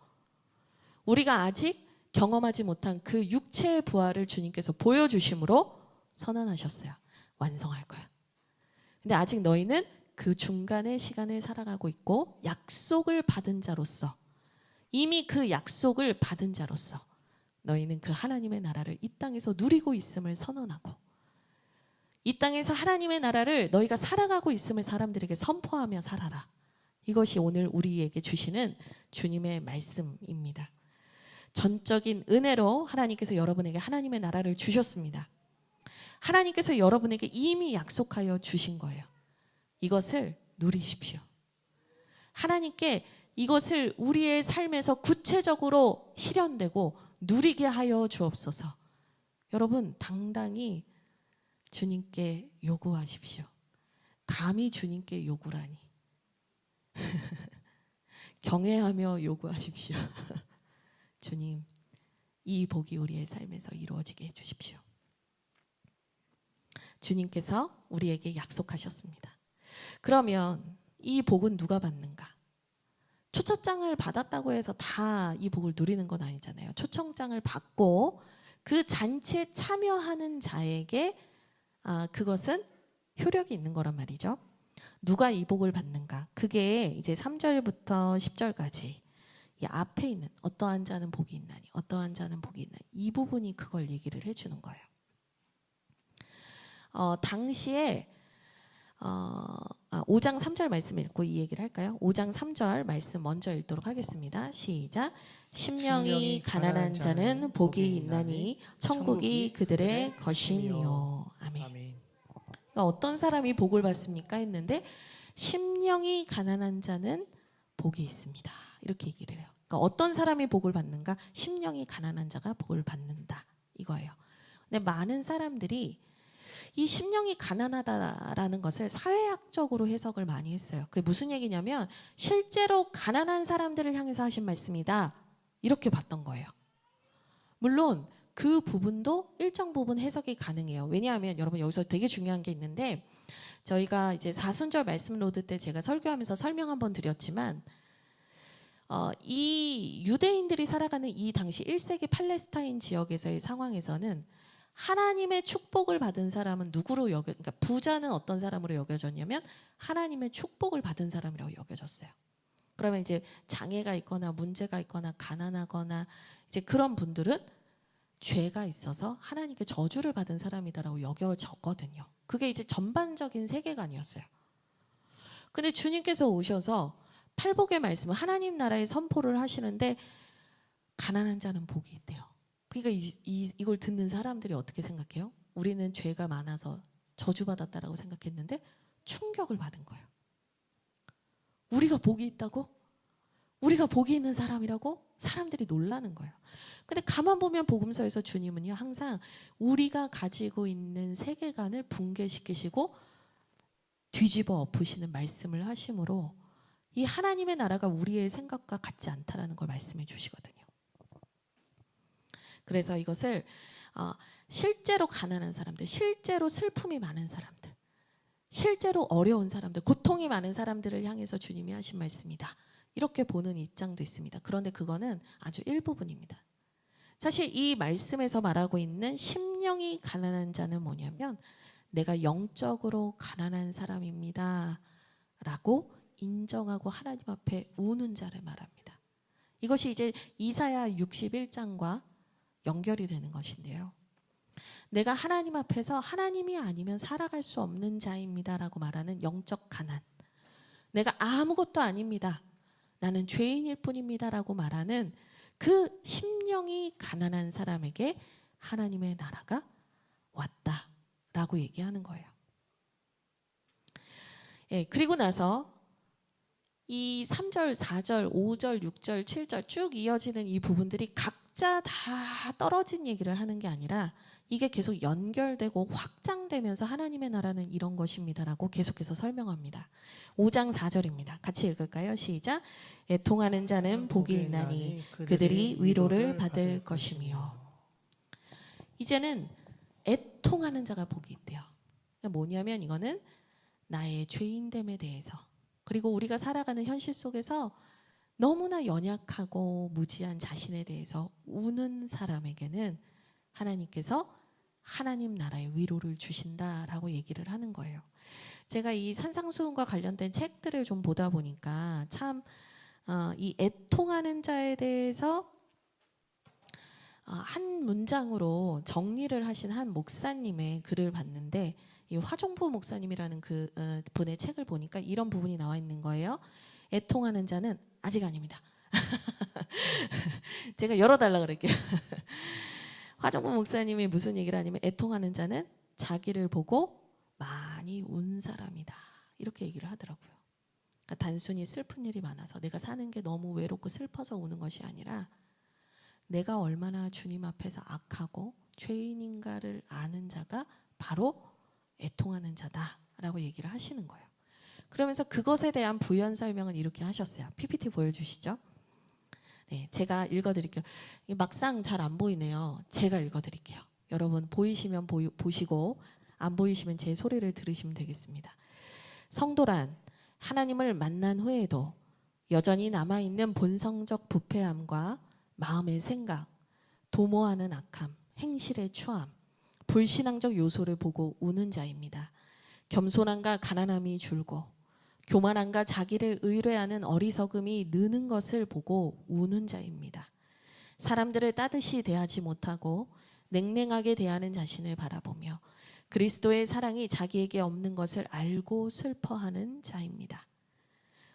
우리가 아직 경험하지 못한 그 육체의 부활을 주님께서 보여주심으로 선언하셨어요. 완성할 거야. 근데 아직 너희는 그 중간의 시간을 살아가고 있고 약속을 받은 자로서 이미 그 약속을 받은 자로서 너희는 그 하나님의 나라를 이 땅에서 누리고 있음을 선언하고 이 땅에서 하나님의 나라를 너희가 살아가고 있음을 사람들에게 선포하며 살아라. 이것이 오늘 우리에게 주시는 주님의 말씀입니다. 전적인 은혜로 하나님께서 여러분에게 하나님의 나라를 주셨습니다. 하나님께서 여러분에게 이미 약속하여 주신 거예요. 이것을 누리십시오. 하나님께 이것을 우리의 삶에서 구체적으로 실현되고 누리게 하여 주옵소서. 여러분, 당당히 주님께 요구하십시오. 감히 주님께 요구라니. 경외하며 요구하십시오. 주님, 이 복이 우리의 삶에서 이루어지게 해주십시오. 주님께서 우리에게 약속하셨습니다. 그러면 이 복은 누가 받는가? 초청장을 받았다고 해서 다 이 복을 누리는 건 아니잖아요. 초청장을 받고 그 잔치에 참여하는 자에게 그것은 효력이 있는 거란 말이죠. 누가 이 복을 받는가? 그게 이제 3절부터 10절까지 이 앞에 있는 어떠한 자는 복이 있나니 어떠한 자는 복이 있나니 이 부분이 그걸 얘기를 해주는 거예요. 당시에 5장 3절 말씀 읽고 이 얘기를 할까요? 5장 3절 말씀 먼저 읽도록 하겠습니다. 시작. 심령이 가난한 자는 복이 있나니 천국이 그들의 것이니요. 아멘. 그러니까 어떤 사람이 복을 받습니까? 했는데 심령이 가난한 자는 복이 있습니다. 이렇게 얘기를 해요. 그러니까 어떤 사람이 복을 받는가? 심령이 가난한 자가 복을 받는다. 이거예요. 근데 많은 사람들이 이 심령이 가난하다라는 것을 사회학적으로 해석을 많이 했어요. 그게 무슨 얘기냐면 실제로 가난한 사람들을 향해서 하신 말씀이다. 이렇게 봤던 거예요. 물론 그 부분도 일정 부분 해석이 가능해요. 왜냐하면 여러분 여기서 되게 중요한 게 있는데 저희가 이제 사순절 말씀 로드 때 제가 설교하면서 설명 한번 드렸지만 이 유대인들이 살아가는 이 당시 1세기 팔레스타인 지역에서의 상황에서는 하나님의 축복을 받은 사람은 누구로 그러니까 부자는 어떤 사람으로 여겨졌냐면 하나님의 축복을 받은 사람이라고 여겨졌어요. 그러면 이제 장애가 있거나 문제가 있거나 가난하거나 이제 그런 분들은 죄가 있어서 하나님께 저주를 받은 사람이다라고 여겨졌거든요. 그게 이제 전반적인 세계관이었어요. 근데 주님께서 오셔서 팔복의 말씀을 하나님 나라의 선포를 하시는데 가난한 자는 복이 있대요. 그러니까 이걸 듣는 사람들이 어떻게 생각해요? 우리는 죄가 많아서 저주받았다라고 생각했는데 충격을 받은 거예요. 우리가 복이 있다고? 우리가 복이 있는 사람이라고? 사람들이 놀라는 거예요. 근데 가만 보면 복음서에서 주님은요 항상 우리가 가지고 있는 세계관을 붕괴시키시고 뒤집어 엎으시는 말씀을 하심으로 이 하나님의 나라가 우리의 생각과 같지 않다라는 걸 말씀해 주시거든요. 그래서 이것을 실제로 가난한 사람들, 실제로 슬픔이 많은 사람들, 실제로 어려운 사람들, 고통이 많은 사람들을 향해서 주님이 하신 말씀이다. 이렇게 보는 입장도 있습니다. 그런데 그거는 아주 일부분입니다. 사실 이 말씀에서 말하고 있는 심령이 가난한 자는 뭐냐면 내가 영적으로 가난한 사람입니다. 라고 인정하고 하나님 앞에 우는 자를 말합니다. 이것이 이제 이사야 61장과 연결이 되는 것인데요. 내가 하나님 앞에서 하나님이 아니면 살아갈 수 없는 자입니다라고 말하는 영적 가난. 내가 아무것도 아닙니다. 나는 죄인일 뿐입니다라고 말하는 그 심령이 가난한 사람에게 하나님의 나라가 왔다라고 얘기하는 거예요. 예, 그리고 나서 이 3절, 4절, 5절, 6절, 7절 쭉 이어지는 이 부분들이 각자 다 떨어진 얘기를 하는 게 아니라 이게 계속 연결되고 확장되면서 하나님의 나라는 이런 것입니다라고 계속해서 설명합니다. 5장 4절입니다. 같이 읽을까요? 시작. 애통하는 자는 복이 있나니 그들이 위로를 받을 것이며. 이제는 애통하는 자가 복이 있대요. 뭐냐면 이거는 나의 죄인됨에 대해서 그리고 우리가 살아가는 현실 속에서 너무나 연약하고 무지한 자신에 대해서 우는 사람에게는 하나님께서 하나님 나라의 위로를 주신다라고 얘기를 하는 거예요. 제가 이 산상수훈과 관련된 책들을 좀 보다 보니까 참 이 애통하는 자에 대해서 한 문장으로 정리를 하신 한 목사님의 글을 봤는데 이 화종부 목사님이라는 그 분의 책을 보니까 이런 부분이 나와 있는 거예요. 애통하는 자는 아직 아닙니다. 제가 열어달라 그럴게요. 화종부 목사님이 무슨 얘기를 하냐면 애통하는 자는 자기를 보고 많이 운 사람이다 이렇게 얘기를 하더라고요. 그러니까 단순히 슬픈 일이 많아서 내가 사는 게 너무 외롭고 슬퍼서 우는 것이 아니라 내가 얼마나 주님 앞에서 악하고 죄인인가를 아는 자가 바로 애통하는 자다라고 얘기를 하시는 거예요. 그러면서 그것에 대한 부연 설명을 이렇게 하셨어요. PPT 보여주시죠. 네, 제가 읽어드릴게요. 막상 잘 안 보이네요. 제가 읽어드릴게요. 여러분 보이시면 보시고 안 보이시면 제 소리를 들으시면 되겠습니다. 성도란 하나님을 만난 후에도 여전히 남아있는 본성적 부패함과 마음의 생각, 도모하는 악함, 행실의 추함, 불신앙적 요소를 보고 우는 자입니다. 겸손함과 가난함이 줄고 교만함과 자기를 의뢰하는 어리석음이 느는 것을 보고 우는 자입니다. 사람들을 따뜻이 대하지 못하고 냉랭하게 대하는 자신을 바라보며 그리스도의 사랑이 자기에게 없는 것을 알고 슬퍼하는 자입니다.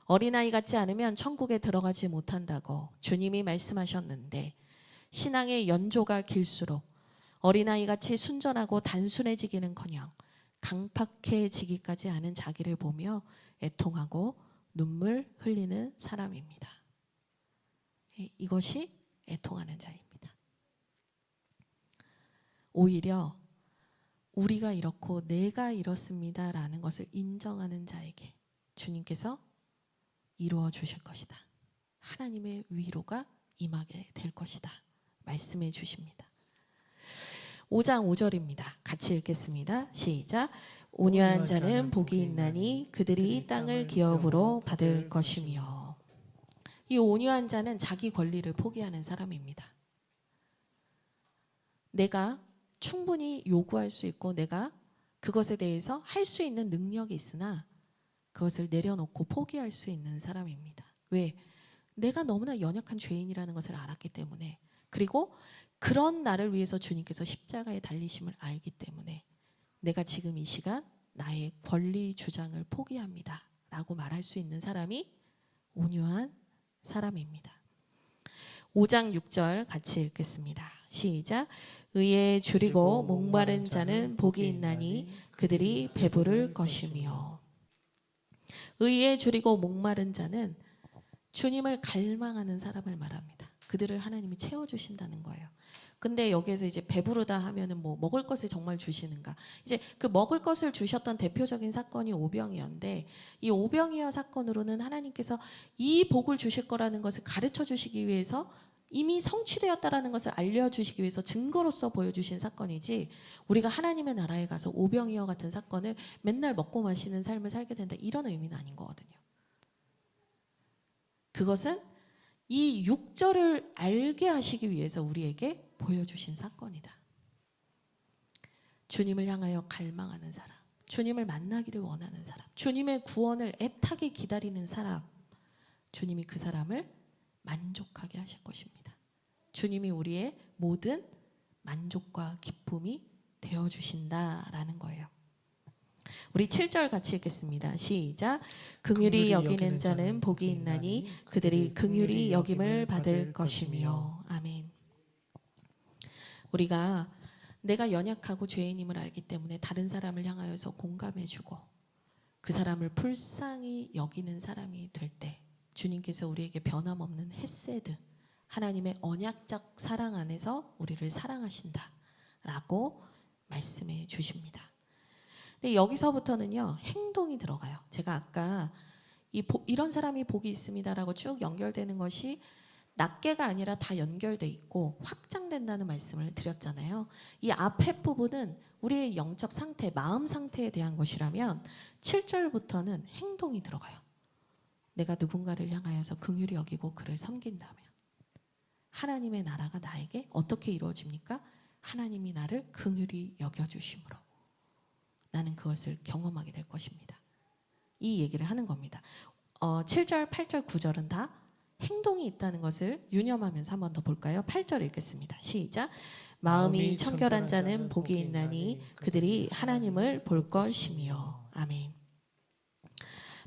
어린아이 같지 않으면 천국에 들어가지 못한다고 주님이 말씀하셨는데 신앙의 연조가 길수록 어린아이 같이 순전하고 단순해지기는커녕 강팍해지기까지 하는 자기를 보며 애통하고 눈물 흘리는 사람입니다. 이것이 애통하는 자입니다. 오히려 우리가 이렇고 내가 이렇습니다라는 것을 인정하는 자에게 주님께서 이루어 주실 것이다. 하나님의 위로가 임하게 될 것이다. 말씀해 주십니다. 5장 5절입니다. 같이 읽겠습니다. 시작. 온유한 자는 복이 있나니 그들이 땅을 기업으로 받을 것이며. 이 온유한 자는 자기 권리를 포기하는 사람입니다. 내가 충분히 요구할 수 있고 내가 그것에 대해서 할 수 있는 능력이 있으나 그것을 내려놓고 포기할 수 있는 사람입니다. 왜? 내가 너무나 연약한 죄인이라는 것을 알았기 때문에, 그리고 그런 나를 위해서 주님께서 십자가에 달리심을 알기 때문에 내가 지금 이 시간 나의 권리 주장을 포기합니다 라고 말할 수 있는 사람이 온유한 사람입니다. 5장 6절 같이 읽겠습니다. 시작. 의에 줄이고 목마른 자는 복이 있나니 그들이 배부를 것이며. 의에 줄이고 목마른 자는 주님을 갈망하는 사람을 말합니다. 그들을 하나님이 채워주신다는 거예요. 근데 여기에서 이제 배부르다 하면은 뭐 먹을 것을 정말 주시는가? 이제 그 먹을 것을 주셨던 대표적인 사건이 오병이어인데, 이 오병이어 사건으로는 하나님께서 이 복을 주실 거라는 것을 가르쳐 주시기 위해서 이미 성취되었다라는 것을 알려주시기 위해서 증거로서 보여주신 사건이지, 우리가 하나님의 나라에 가서 오병이어 같은 사건을 맨날 먹고 마시는 삶을 살게 된다 이런 의미는 아닌 거거든요. 그것은 이 6절을 알게 하시기 위해서 우리에게 보여주신 사건이다. 주님을 향하여 갈망하는 사람, 주님을 만나기를 원하는 사람, 주님의 구원을 애타게 기다리는 사람, 주님이 그 사람을 만족하게 하실 것입니다. 주님이 우리의 모든 만족과 기쁨이 되어주신다라는 거예요. 우리 7절 같이 읽겠습니다. 시작. 긍휼히 여기는 자는 복이 있나니 그들이 긍휼히 여김을 받을 것이며. 아멘. 우리가 내가 연약하고 죄인임을 알기 때문에 다른 사람을 향하여서 공감해주고 그 사람을 불쌍히 여기는 사람이 될 때 주님께서 우리에게 변함없는 헤세드, 하나님의 언약적 사랑 안에서 우리를 사랑하신다라고 말씀해 주십니다. 근데 여기서부터는요, 행동이 들어가요. 제가 아까 이런 사람이 복이 있습니다라고 쭉 연결되는 것이 낱개가 아니라 다 연결돼 있고 확장된다는 말씀을 드렸잖아요. 이 앞에 부분은 우리의 영적 상태, 마음 상태에 대한 것이라면 7절부터는 행동이 들어가요. 내가 누군가를 향하여서 긍휼히 여기고 그를 섬긴다면 하나님의 나라가 나에게 어떻게 이루어집니까? 하나님이 나를 긍휼히 여겨주심으로 나는 그것을 경험하게 될 것입니다. 이 얘기를 하는 겁니다. 7절, 8절, 9절은 다 행동이 있다는 것을 유념하면서 한 번 더 볼까요? 8절 읽겠습니다. 시작. 마음이 청결한 자는 복이 있나니 그들이 하나님을 볼 것이며. 아멘.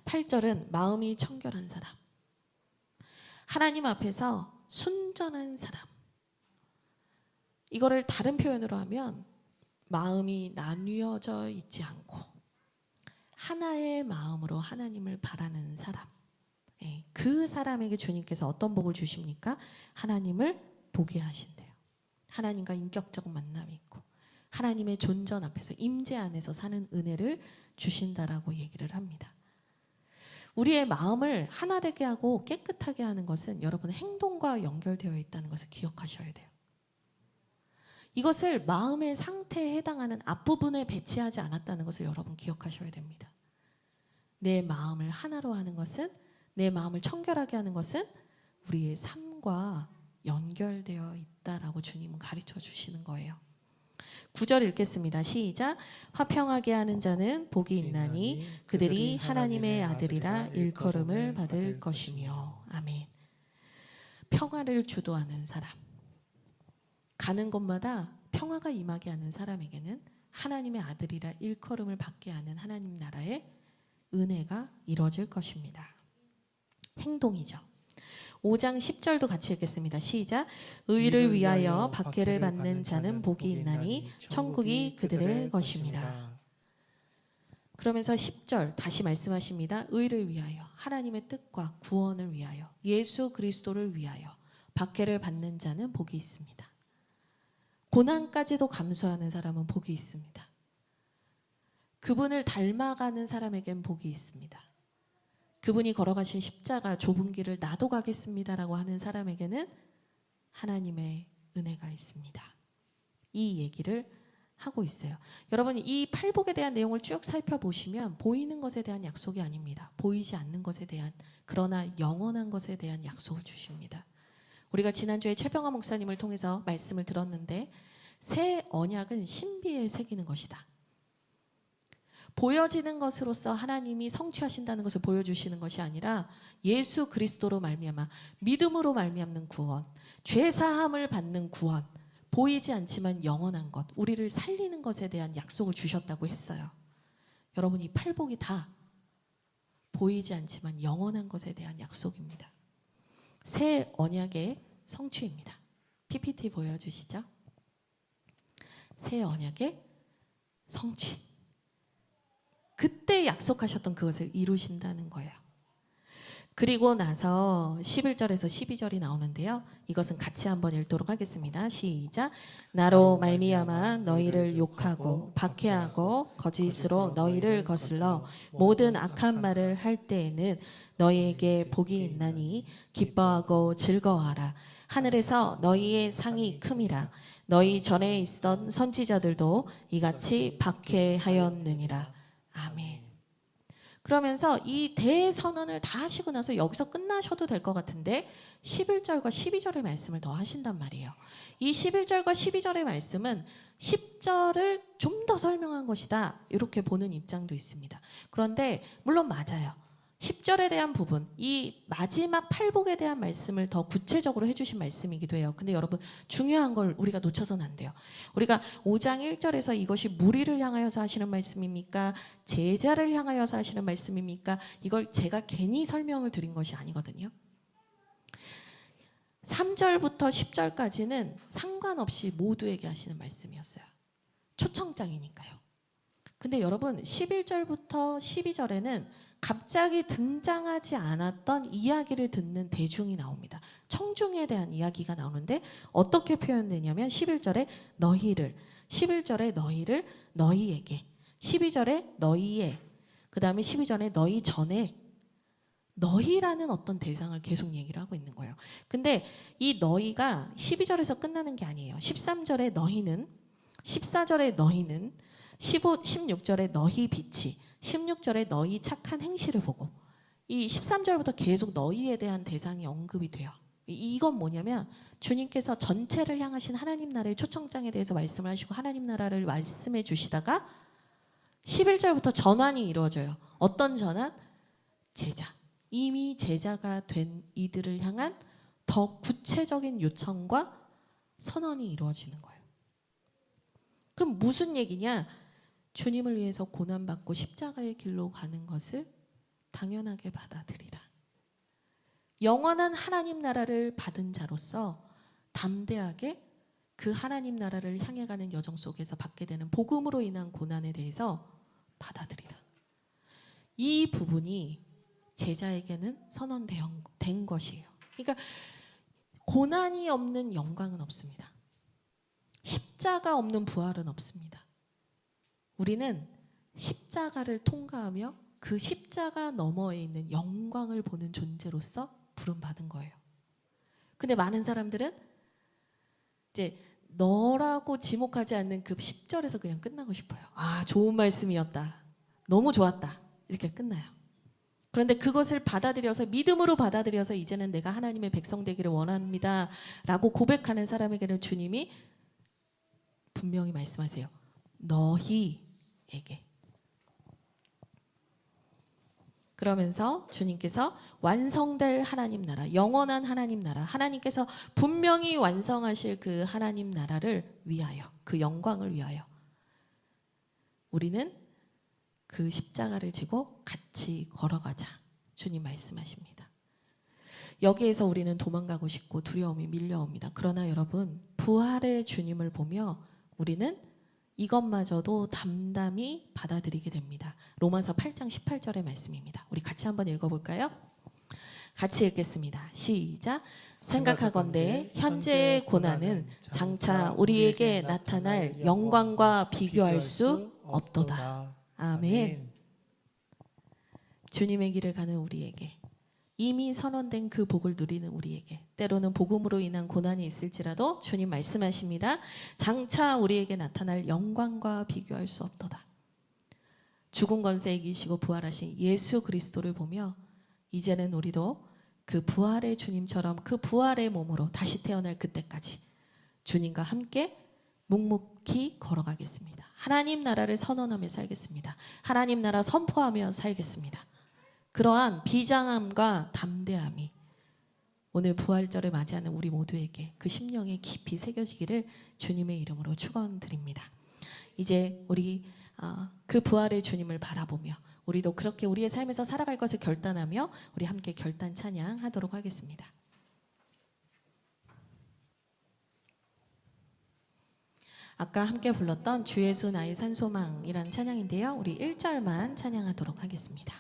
8절은 마음이 청결한 사람, 하나님 앞에서 순전한 사람. 이거를 다른 표현으로 하면 마음이 나뉘어져 있지 않고 하나의 마음으로 하나님을 바라는 사람, 그 사람에게 주님께서 어떤 복을 주십니까? 하나님을 보게 하신대요. 하나님과 인격적 만남이 있고 하나님의 존전 앞에서 임재 안에서 사는 은혜를 주신다라고 얘기를 합니다. 우리의 마음을 하나 되게 하고 깨끗하게 하는 것은 여러분 행동과 연결되어 있다는 것을 기억하셔야 돼요. 이것을 마음의 상태에 해당하는 앞부분에 배치하지 않았다는 것을 여러분 기억하셔야 됩니다. 내 마음을 하나로 하는 것은, 내 마음을 청결하게 하는 것은 우리의 삶과 연결되어 있다라고 주님은 가르쳐 주시는 거예요. 9절 읽겠습니다. 시작. 화평하게 하는 자는 복이 있나니 그들이 하나님의 아들이라 일컬음을 받을 것이며. 아멘. 평화를 주도하는 사람, 가는 곳마다 평화가 임하게 하는 사람에게는 하나님의 아들이라 일컬음을 받게 하는 하나님 나라의 은혜가 이루어질 것입니다. 행동이죠. 5장 10절도 같이 읽겠습니다. 시작. 의를 위하여 박해를 받는 자는 복이 있나니 천국이 그들의 것임이라. 그러면서 10절 다시 말씀하십니다. 의를 위하여, 하나님의 뜻과 구원을 위하여, 예수 그리스도를 위하여 박해를 받는 자는 복이 있습니다. 고난까지도 감수하는 사람은 복이 있습니다. 그분을 닮아가는 사람에겐 복이 있습니다. 그분이 걸어가신 십자가 좁은 길을 나도 가겠습니다라고 하는 사람에게는 하나님의 은혜가 있습니다. 이 얘기를 하고 있어요. 여러분, 이 팔복에 대한 내용을 쭉 살펴보시면 보이는 것에 대한 약속이 아닙니다. 보이지 않는 것에 대한, 그러나 영원한 것에 대한 약속을 주십니다. 우리가 지난주에 최병화 목사님을 통해서 말씀을 들었는데 새 언약은 신비에 새기는 것이다. 보여지는 것으로서 하나님이 성취하신다는 것을 보여주시는 것이 아니라 예수 그리스도로 말미암아 믿음으로 말미암는 구원, 죄 사함을 받는 구원, 보이지 않지만 영원한 것, 우리를 살리는 것에 대한 약속을 주셨다고 했어요. 여러분, 이 팔복이 다 보이지 않지만 영원한 것에 대한 약속입니다. 새 언약의 성취입니다. PPT 보여주시죠. 새 언약의 성취. 그때 약속하셨던 그것을 이루신다는 거예요. 그리고 나서 11절에서 12절이 나오는데요. 이것은 같이 한번 읽도록 하겠습니다. 시작. 나로 말미암아 너희를 욕하고 박해하고 거짓으로 너희를 거슬러 모든 악한 말을 할 때에는 너희에게 복이 있나니 기뻐하고 즐거워하라. 하늘에서 너희의 상이 큼이라. 너희 전에 있던 선지자들도 이같이 박해하였느니라. 아멘. 그러면서 이 대선언을 다 하시고 나서 여기서 끝나셔도 될 것 같은데 11절과 12절의 말씀을 더 하신단 말이에요. 이 11절과 12절의 말씀은 10절을 좀 더 설명한 것이다, 이렇게 보는 입장도 있습니다. 그런데 물론 맞아요. 10절에 대한 부분, 이 마지막 팔복에 대한 말씀을 더 구체적으로 해주신 말씀이기도 해요. 근데 여러분, 중요한 걸 우리가 놓쳐서는 안 돼요. 우리가 5장 1절에서 이것이 무리를 향하여서 하시는 말씀입니까? 제자를 향하여서 하시는 말씀입니까? 이걸 제가 괜히 설명을 드린 것이 아니거든요. 3절부터 10절까지는 상관없이 모두에게 하시는 말씀이었어요. 초청장이니까요. 근데 여러분, 11절부터 12절에는 갑자기 등장하지 않았던 이야기를 듣는 대중이 나옵니다. 청중에 대한 이야기가 나오는데 어떻게 표현되냐면 11절에 너희를, 11절에 너희를 너희에게, 12절에 너희의, 그 다음에 12절에 너희 전에, 너희라는 어떤 대상을 계속 얘기를 하고 있는 거예요. 근데 이 너희가 12절에서 끝나는 게 아니에요. 13절에 너희는, 14절에 너희는, 16절에 너희 빛이, 16절에 너희 착한 행실을 보고, 이 13절부터 계속 너희에 대한 대상이 언급이 돼요. 이건 뭐냐면 주님께서 전체를 향하신 하나님 나라의 초청장에 대해서 말씀을 하시고 하나님 나라를 말씀해 주시다가 11절부터 전환이 이루어져요. 어떤 전환? 제자. 이미 제자가 된 이들을 향한 더 구체적인 요청과 선언이 이루어지는 거예요. 그럼 무슨 얘기냐? 주님을 위해서 고난받고 십자가의 길로 가는 것을 당연하게 받아들이라. 영원한 하나님 나라를 받은 자로서 담대하게 그 하나님 나라를 향해 가는 여정 속에서 받게 되는 복음으로 인한 고난에 대해서 받아들이라. 이 부분이 제자에게는 선언된 것이에요. 그러니까 고난이 없는 영광은 없습니다. 십자가 없는 부활은 없습니다. 우리는 십자가를 통과하며 그 십자가 너머에 있는 영광을 보는 존재로서 부름받은 거예요. 근데 많은 사람들은 이제 너라고 지목하지 않는 그 10절에서 그냥 끝나고 싶어요. 아, 좋은 말씀이었다. 너무 좋았다. 이렇게 끝나요. 그런데 그것을 받아들여서 믿음으로 받아들여서 이제는 내가 하나님의 백성 되기를 원합니다 라고 고백하는 사람에게는 주님이 분명히 말씀하세요. 너희에게. 그러면서 주님께서 완성될 하나님 나라, 영원한 하나님 나라, 하나님께서 분명히 완성하실 그 하나님 나라를 위하여, 그 영광을 위하여 우리는 그 십자가를 지고 같이 걸어가자. 주님 말씀하십니다. 여기에서 우리는 도망가고 싶고 두려움이 밀려옵니다. 그러나 여러분, 부활의 주님을 보며 우리는 이것마저도 담담히 받아들이게 됩니다. 로마서 8장 18절의 말씀입니다. 우리 같이 한번 읽어볼까요? 같이 읽겠습니다. 시작. 생각하건대 현재의 고난은 장차 우리에게 나타날 영광과 비교할 수 없도다. 아멘. 주님의 길을 가는 우리에게, 이미 선언된 그 복을 누리는 우리에게 때로는 복음으로 인한 고난이 있을지라도 주님 말씀하십니다. 장차 우리에게 나타날 영광과 비교할 수 없도다. 죽은 권세 이기시고 부활하신 예수 그리스도를 보며 이제는 우리도 그 부활의 주님처럼 그 부활의 몸으로 다시 태어날 그때까지 주님과 함께 묵묵히 걸어가겠습니다. 하나님 나라를 선언하며 살겠습니다. 하나님 나라 선포하며 살겠습니다. 그러한 비장함과 담대함이 오늘 부활절을 맞이하는 우리 모두에게 그 심령에 깊이 새겨지기를 주님의 이름으로 축원드립니다. 이제 우리 그 부활의 주님을 바라보며 우리도 그렇게 우리의 삶에서 살아갈 것을 결단하며 우리 함께 결단 찬양하도록 하겠습니다. 아까 함께 불렀던 주 예수 나의 산소망이라는 찬양인데요. 우리 1절만 찬양하도록 하겠습니다.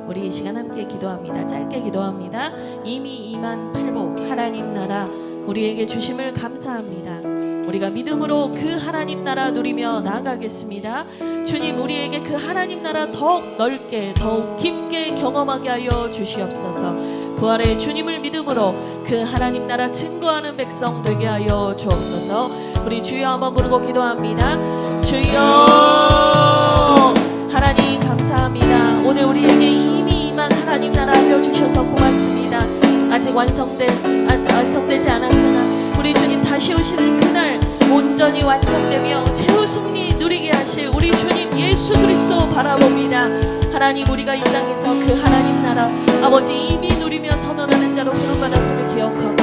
우리 이 시간 함께 기도합니다. 짧게 기도합니다. 이미 임한 팔복 하나님 나라 우리에게 주심을 감사합니다. 우리가 믿음으로 그 하나님 나라 누리며 나아가겠습니다. 주님, 우리에게 그 하나님 나라 더욱 넓게 더욱 깊게 경험하게 하여 주시옵소서. 부활의 주님을 믿음으로 그 하나님 나라 증거하는 백성 되게 하여 주옵소서. 우리 주여 한번 부르고 기도합니다. 주여, 하나님 감사합니다. 오늘 우리에게 이미 임한 하나님 나라 알려주셔서 고맙습니다. 아직 완성되지 않았으나 우리 주님 다시 오시는 그날 온전히 완성되며 최후 승리 누리게 하실 우리 주님 예수 그리스도 바라봅니다. 하나님, 우리가 이 땅에서 그 하나님 나라 아버지 이미 누리며 선언하는 자로 부름받았음을 기억하고,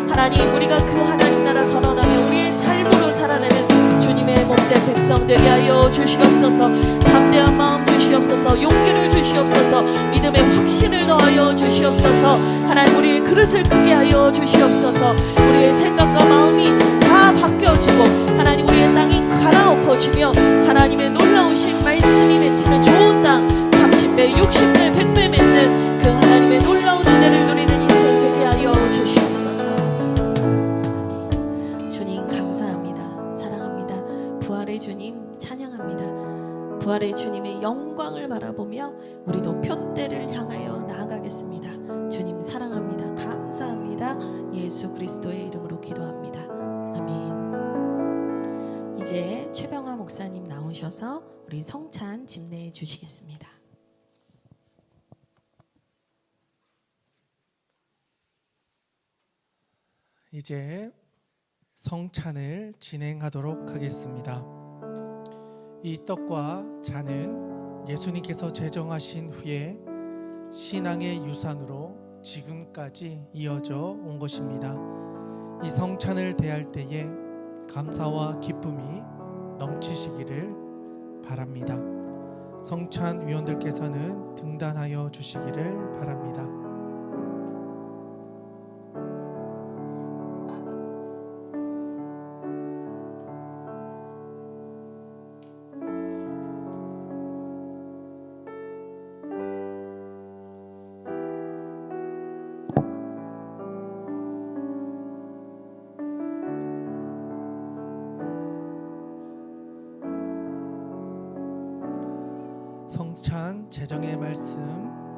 하나님, 우리가 그 하나님 나라 선언하며 우리의 삶으로 살아내는 주님의 몸된 백성 되게 하여 주시옵소서. 담대한 마음 주시옵소서. 주시옵소서. 용기를 주시옵소서. 믿음의 확신을 더하여 주시옵소서. 하나님, 우리의 그릇을 크게 하여 주시옵소서. 우리의 생각과 마음이 다 바뀌어지고 하나님, 우리의 땅이 갈아엎어지며 하나님의 놀라우신 말씀이 맺히는 좋은 땅, 30배 60배 100배 맺는 그 하나님의 놀라운 은혜를 누리는 인생 되게 하여 주시옵소서. 주님 감사합니다. 사랑합니다. 부활의 주님 찬양합니다. 부활의 주님의 영광을 바라보며 우리도 표대를 향하여 나아가겠습니다. 주님 사랑합니다. 감사합니다. 예수 그리스도의 이름으로 기도합니다. 아멘. 이제 최병화 목사님 나오셔서 우리 성찬 집례해 주시겠습니다. 이제 성찬을 진행하도록 하겠습니다. 이 떡과 잔은 예수님께서 제정하신 후에 신앙의 유산으로 지금까지 이어져 온 것입니다. 이 성찬을 대할 때에 감사와 기쁨이 넘치시기를 바랍니다. 성찬 위원들께서는 등단하여 주시기를 바랍니다. 성찬 제정의 말씀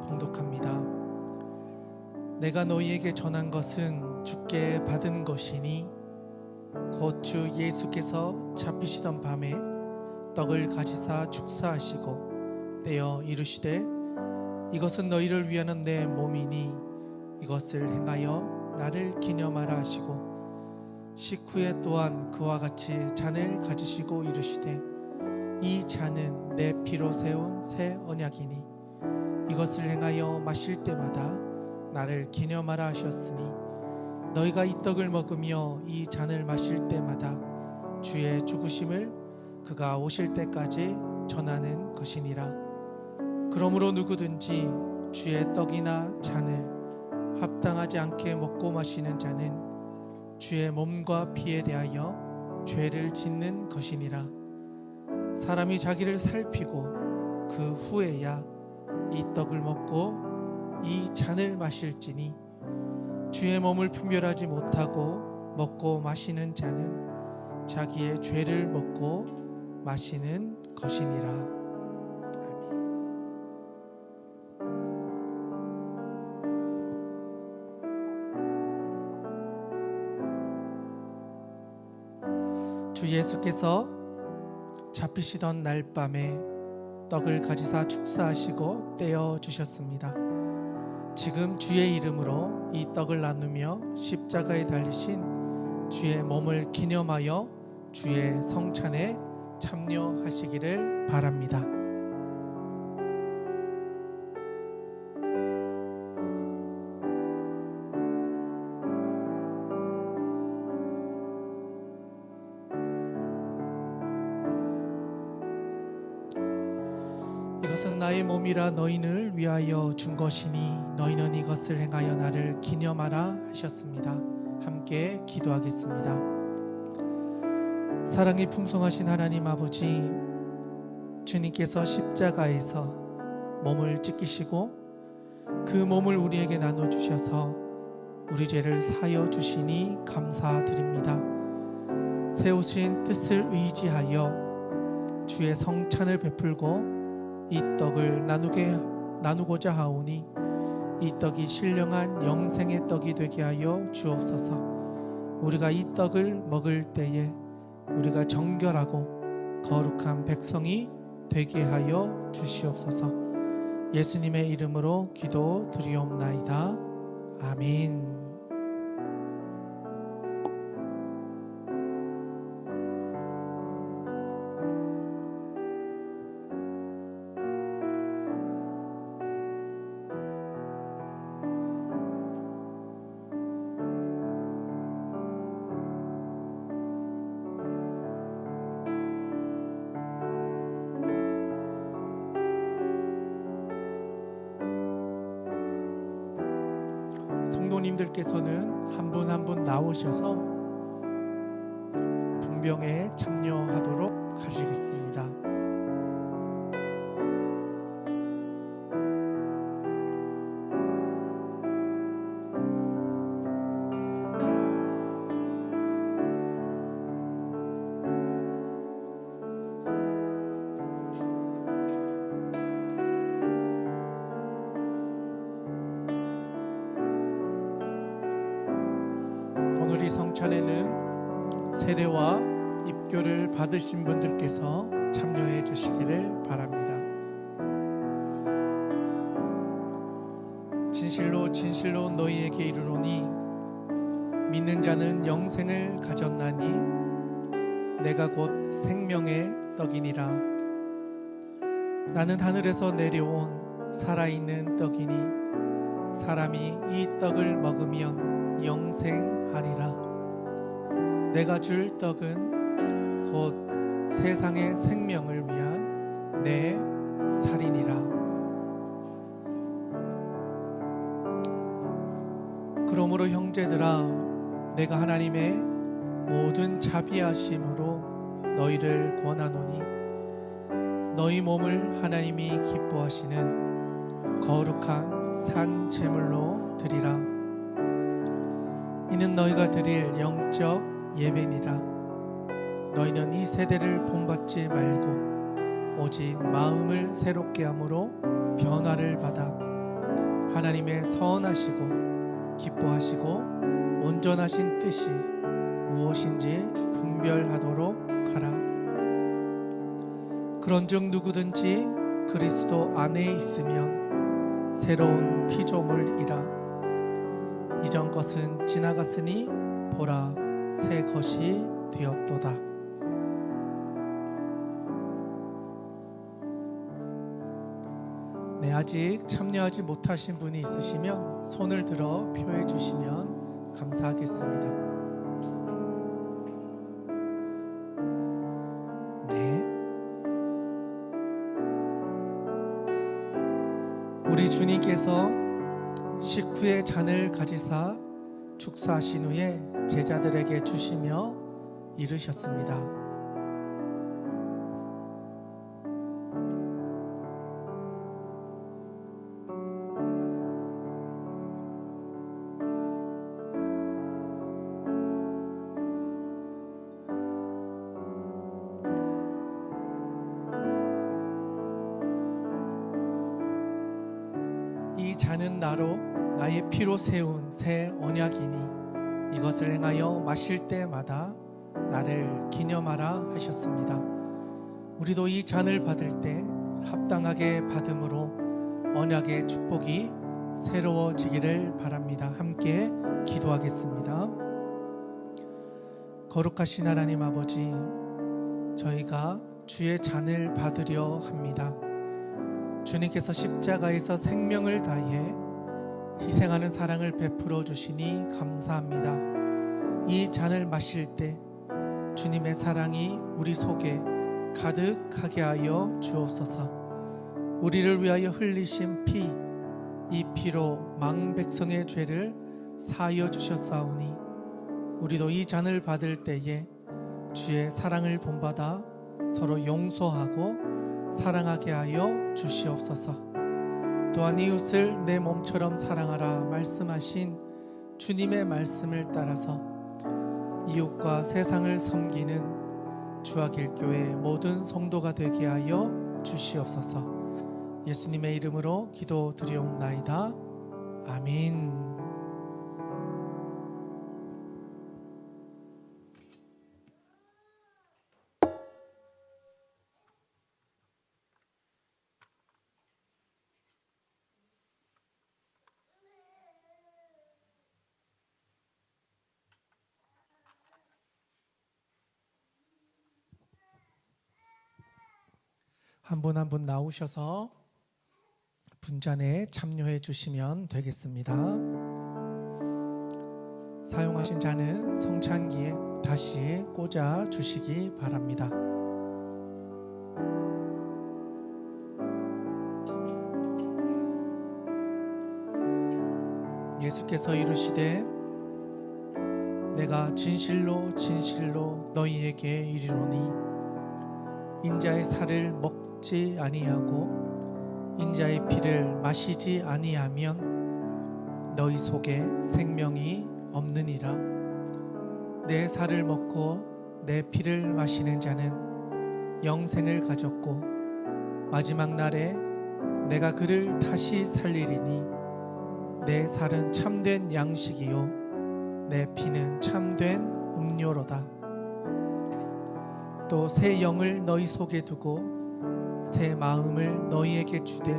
봉독합니다. 내가 너희에게 전한 것은 주께 받은 것이니 곧 주 예수께서 잡히시던 밤에 떡을 가지사 축사하시고 떼어 이르시되 이것은 너희를 위하는 내 몸이니 이것을 행하여 나를 기념하라 하시고 식후에 또한 그와 같이 잔을 가지시고 이르시되 이 잔은 내 피로 세운 새 언약이니 이것을 행하여 마실 때마다 나를 기념하라 하셨으니 너희가 이 떡을 먹으며 이 잔을 마실 때마다 주의 죽으심을 그가 오실 때까지 전하는 것이니라. 그러므로 누구든지 주의 떡이나 잔을 합당하지 않게 먹고 마시는 자는 주의 몸과 피에 대하여 죄를 짓는 것이니라. 사람이 자기를 살피고 그 후에야 이 떡을 먹고 이 잔을 마실지니 주의 몸을 분별하지 못하고 먹고 마시는 자는 자기의 죄를 먹고 마시는 것이니라. 아멘. 주 예수께서 잡히시던 날 밤에 떡을 가지사 축사하시고 떼어 주셨습니다. 지금 주의 이름으로 이 떡을 나누며 십자가에 달리신 주의 몸을 기념하여 주의 성찬에 참여하시기를 바랍니다. 이것은 나의 몸이라 너희를 위하여 준 것이니 너희는 이것을 행하여 나를 기념하라 하셨습니다. 함께 기도하겠습니다. 사랑이 풍성하신 하나님 아버지, 주님께서 십자가에서 몸을 찢기시고 그 몸을 우리에게 나눠주셔서 우리 죄를 사여 주시니 감사드립니다. 세우신 뜻을 의지하여 주의 성찬을 베풀고 이 떡을 나누고자 하오니 이 떡이 신령한 영생의 떡이 되게 하여 주옵소서. 우리가 이 떡을 먹을 때에 우리가 정결하고 거룩한 백성이 되게 하여 주시옵소서. 예수님의 이름으로 기도드리옵나이다. 아멘. 성도님들께서는 한 분 한 분 나오셔서 분병에 참여하도록 하시겠습니다. 오늘 이 성찬에는 세례와 입교를 받으신 분들께서 참여해 주시기를 바랍니다. 진실로 진실로 너희에게 이르노니 믿는 자는 영생을 가졌나니 내가 곧 생명의 떡이니라. 나는 하늘에서 내려온 살아있는 떡이니 사람이 이 떡을 먹으면 영생하리라. 내가 줄 떡은 곧 세상의 생명을 위한 내 살이니라. 그러므로 형제들아, 내가 하나님의 모든 자비하심으로 너희를 권하노니 너희 몸을 하나님이 기뻐하시는 거룩한 산 제물로 드리라. 이는 너희가 드릴 영적 예배니라. 너희는 이 세대를 본받지 말고 오직 마음을 새롭게 함으로 변화를 받아 하나님의 선하시고 기뻐하시고 온전하신 뜻이 무엇인지 분별하도록 하라. 그런즉 누구든지 그리스도 안에 있으면 새로운 피조물이라. 이전 것은 지나갔으니 보라 새 것이 되었도다. 네, 아직 참여하지 못하신 분이 있으시면 손을 들어 표해 주시면 감사하겠습니다. 네. 우리 주님께서 식후에 잔을 가지사 축사하신 후에 제자들에게 주시며 이르셨습니다. 이 잔은 나로 나의 피로 세운 새 언약이니 이것을 행하여 마실 때마다 나를 기념하라 하셨습니다. 우리도 이 잔을 받을 때 합당하게 받음으로 언약의 축복이 새로워지기를 바랍니다. 함께 기도하겠습니다. 거룩하신 하나님 아버지, 저희가 주의 잔을 받으려 합니다. 주님께서 십자가에서 생명을 다해 희생하는 사랑을 베풀어 주시니 감사합니다. 이 잔을 마실 때 주님의 사랑이 우리 속에 가득하게 하여 주옵소서. 우리를 위하여 흘리신 피, 이 피로 망백성의 죄를 사하여 주셨사오니 우리도 이 잔을 받을 때에 주의 사랑을 본받아 서로 용서하고 사랑하게 하여 주시옵소서. 또한 이웃을 내 몸처럼 사랑하라 말씀하신 주님의 말씀을 따라서 이웃과 세상을 섬기는 주학일교회 모든 성도가 되게 하여 주시옵소서. 예수님의 이름으로 기도드리옵나이다. 아멘. 한 분 한 분 나오셔서 분잔에 참여해 주시면 되겠습니다. 사용하신 잔은 성찬기에 다시 꽂아 주시기 바랍니다. 예수께서 이르시되 내가 진실로 진실로 너희에게 이르노니 인자의 살을 먹지 아니하고 인자의 피를 마시지 아니하면 너희 속에 생명이 없느니라. 내 살을 먹고 내 피를 마시는 자는 영생을 가졌고 마지막 날에 내가 그를 다시 살리리니 내 살은 참된 양식이요 내 피는 참된 음료로다. 또 새 영을 너희 속에 두고 새 마음을 너희에게 주되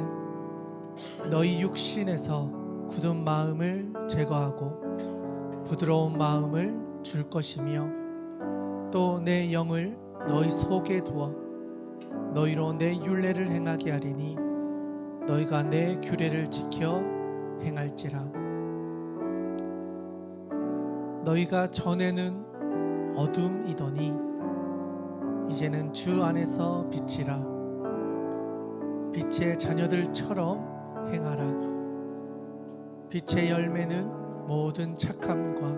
너희 육신에서 굳은 마음을 제거하고 부드러운 마음을 줄 것이며 또 내 영을 너희 속에 두어 너희로 내 율례를 행하게 하리니 너희가 내 규례를 지켜 행할지라. 너희가 전에는 어둠이더니 이제는 주 안에서 빛이라. 빛의 자녀들처럼 행하라. 빛의 열매는 모든 착함과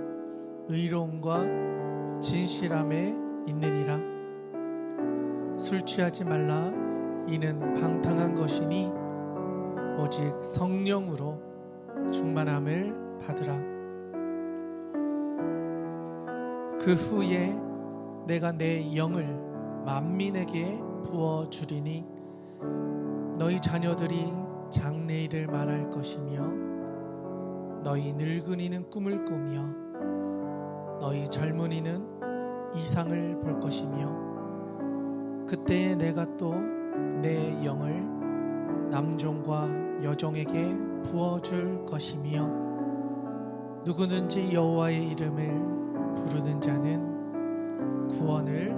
의로움과 진실함에 있느니라. 술 취하지 말라. 이는 방탕한 것이니 오직 성령으로 충만함을 받으라. 그 후에 내가 내 영을 만민에게 부어주리니 너희 자녀들이 장래일을 말할 것이며 너희 늙은이는 꿈을 꾸며 너희 젊은이는 이상을 볼 것이며 그때에 내가 또 내 영을 남종과 여종에게 부어줄 것이며 누구든지 여호와의 이름을 부르는 자는 구원을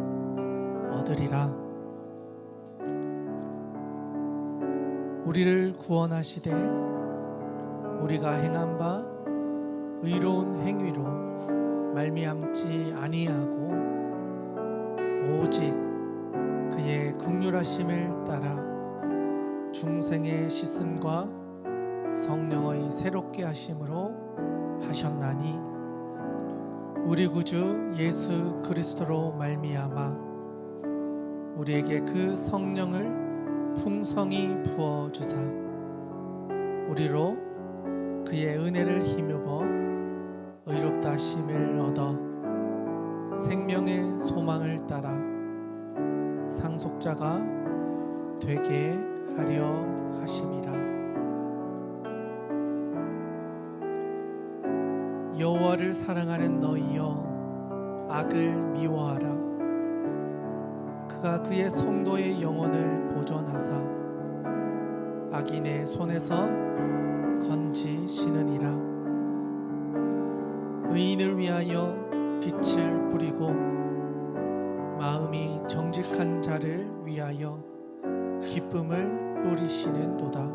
얻으리라. 우리를 구원하시되 우리가 행한 바 의로운 행위로 말미암지 아니하고 오직 그의 긍휼하심을 따라 중생의 씻음과 성령의 새롭게 하심으로 하셨나니 우리 구주 예수 그리스도로 말미암아 우리에게 그 성령을 풍성히 부어 주사 우리로 그의 은혜를 힘입어 의롭다 하심을 얻어 생명의 소망을 따라 상속자가 되게 하려 하심이라. 여호와를 사랑하는 너희여 악을 미워하라. 그가 그의 성도의 영혼을 보존하사 악인의 손에서 건지시느니라. 의인을 위하여 빛을 뿌리고 마음이 정직한 자를 위하여 기쁨을 뿌리시는도다.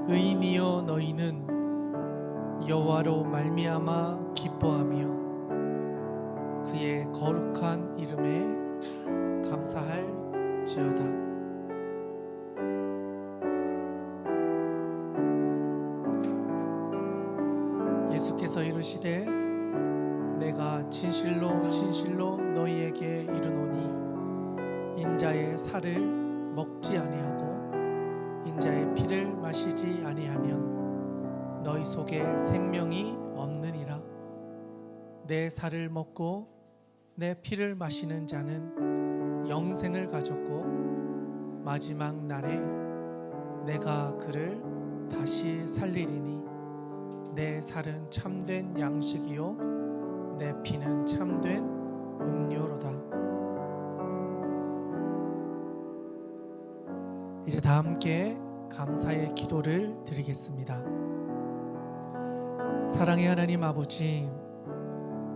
의인이여 너희는 여호와로 말미암아 기뻐하며 그의 거룩한 이름에 감사할지어다. 예수께서 이르시되 내가 진실로 진실로 너희에게 이르노니 인자의 살을 먹지 아니하고 인자의 피를 마시지 아니하면 너희 속에 생명이 없느니라. 내 살을 먹고 내 피를 마시는 자는 영생을 가졌고 마지막 날에 내가 그를 다시 살리리니 내 살은 참된 양식이요 내 피는 참된 음료로다. 이제 다 함께 감사의 기도를 드리겠습니다. 사랑의 하나님 아버지,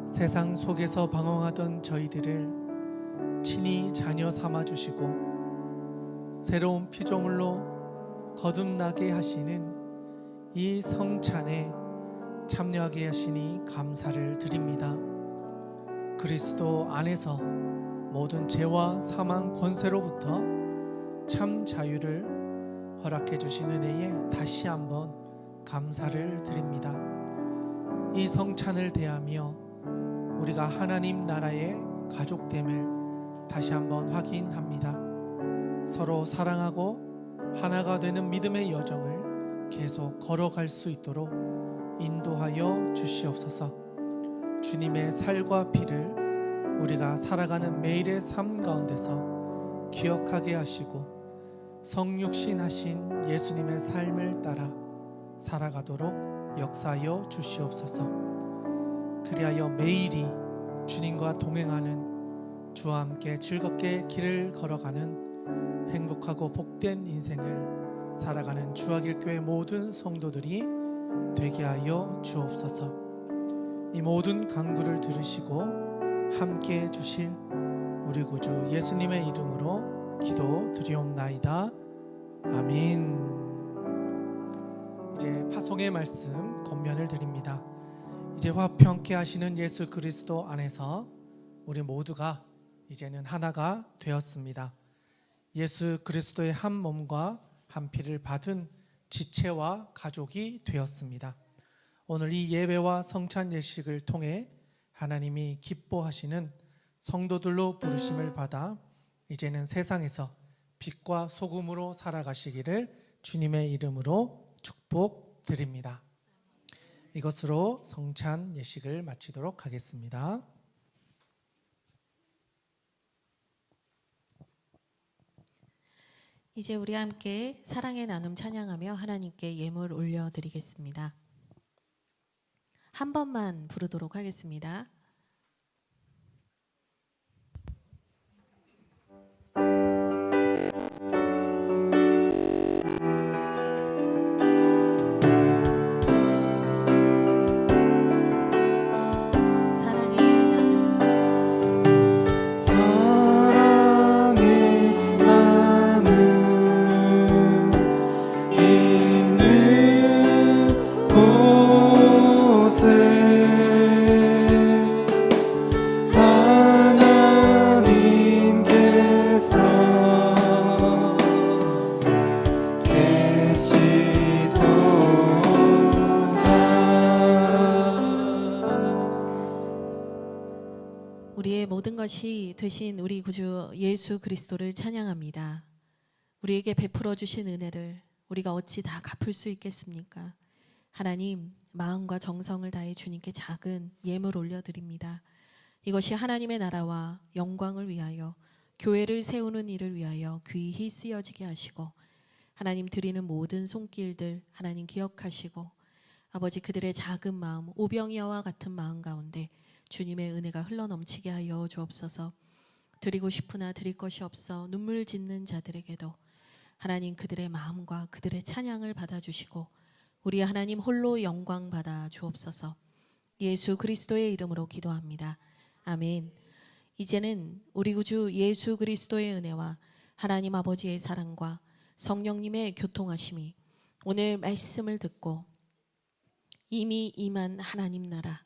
세상 속에서 방황하던 저희들을 친히 자녀 삼아 주시고 새로운 피조물로 거듭나게 하시는 이 성찬에 참여하게 하시니 감사를 드립니다. 그리스도 안에서 모든 죄와 사망 권세로부터 참 자유를 허락해 주신 은혜에 다시 한번 감사를 드립니다. 이 성찬을 대하며 우리가 하나님 나라의 가족됨을 다시 한번 확인합니다. 서로 사랑하고 하나가 되는 믿음의 여정을 계속 걸어갈 수 있도록 인도하여 주시옵소서. 주님의 살과 피를 우리가 살아가는 매일의 삶 가운데서 기억하게 하시고 성육신 하신 예수님의 삶을 따라 살아가도록 역사하여 주시옵소서. 그리하여 매일이 주님과 동행하는 주와 함께 즐겁게 길을 걸어가는 행복하고 복된 인생을 살아가는 주하길교회 모든 성도들이 되게 하여 주옵소서. 이 모든 간구를 들으시고 함께 해주실 우리 구주 예수님의 이름으로 기도드리옵나이다. 아멘. 이제 파송의 말씀 권면을 드립니다. 이제 화평케 하시는 예수 그리스도 안에서 우리 모두가 이제는 하나가 되었습니다. 예수 그리스도의 한 몸과 한 피를 받은 지체와 가족이 되었습니다. 오늘 이 예배와 성찬 예식을 통해 하나님이 기뻐하시는 성도들로 부르심을 받아 이제는 세상에서 빛과 소금으로 살아가시기를 주님의 이름으로 축복드립니다. 이것으로 성찬 예식을 마치도록 하겠습니다. 이제 우리 함께 사랑의 나눔 찬양하며 하나님께 예물 올려드리겠습니다. 한 번만 부르도록 하겠습니다. 우리의 모든 것이 되신 우리 구주 예수 그리스도를 찬양합니다. 우리에게 베풀어 주신 은혜를 우리가 어찌 다 갚을 수 있겠습니까? 하나님, 마음과 정성을 다해 주님께 작은 예물 올려드립니다. 이것이 하나님의 나라와 영광을 위하여 교회를 세우는 일을 위하여 귀히 쓰여지게 하시고 하나님 드리는 모든 손길들 하나님 기억하시고 아버지 그들의 작은 마음 오병이어와 같은 마음 가운데 주님의 은혜가 흘러넘치게 하여 주옵소서. 드리고 싶으나 드릴 것이 없어 눈물 짓는 자들에게도 하나님 그들의 마음과 그들의 찬양을 받아주시고 우리 하나님 홀로 영광 받아 주옵소서. 예수 그리스도의 이름으로 기도합니다. 아멘. 이제는 우리 구주 예수 그리스도의 은혜와 하나님 아버지의 사랑과 성령님의 교통하심이 오늘 말씀을 듣고 이미 임한 하나님 나라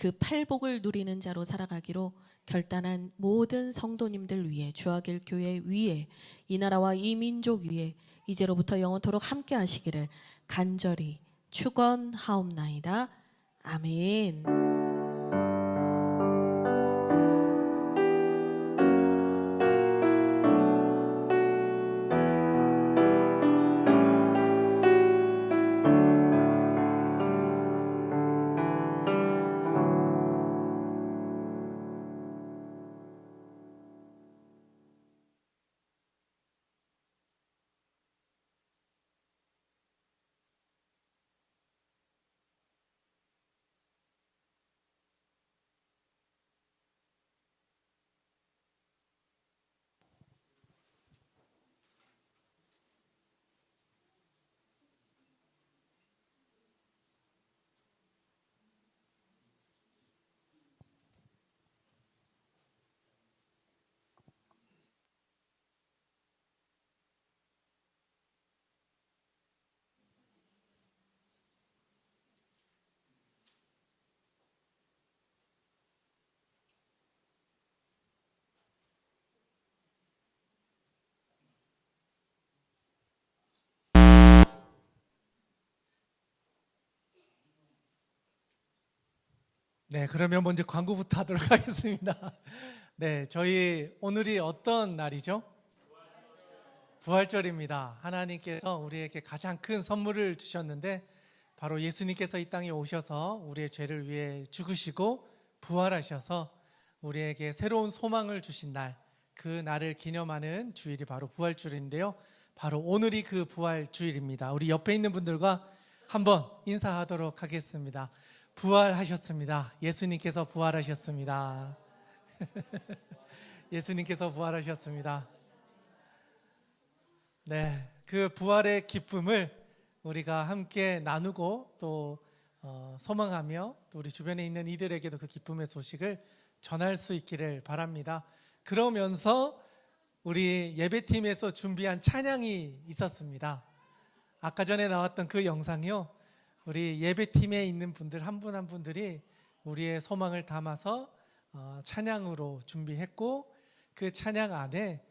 그 팔복을 누리는 자로 살아가기로 결단한 모든 성도님들 위해 주하길 교회 위에 이 나라와 이 민족 위에 이제로부터 영원토록 함께 하시기를 간절히 축원하옵나이다. 아멘. 네, 그러면 먼저 광고부터 하도록 하겠습니다. 네, 저희 오늘이 어떤 날이죠? 부활절입니다. 하나님께서 우리에게 가장 큰 선물을 주셨는데 바로 예수님께서 이 땅에 오셔서 우리의 죄를 위해 죽으시고 부활하셔서 우리에게 새로운 소망을 주신 날, 그 날을 기념하는 주일이 바로 부활주일인데요. 바로 오늘이 그 부활주일입니다. 우리 옆에 있는 분들과 한번 인사하도록 하겠습니다. 부활하셨습니다. 예수님께서 부활하셨습니다. 예수님께서 부활하셨습니다. 네, 그 부활의 기쁨을 우리가 함께 나누고 또 소망하며 또 우리 주변에 있는 이들에게도 그 기쁨의 소식을 전할 수 있기를 바랍니다. 그러면서 우리 예배팀에서 준비한 찬양이 있었습니다. 아까 전에 나왔던 그 영상이요, 우리 예배팀에 있는 분들 한 분 한 분들이 우리의 소망을 담아서 찬양으로 준비했고, 그 찬양 안에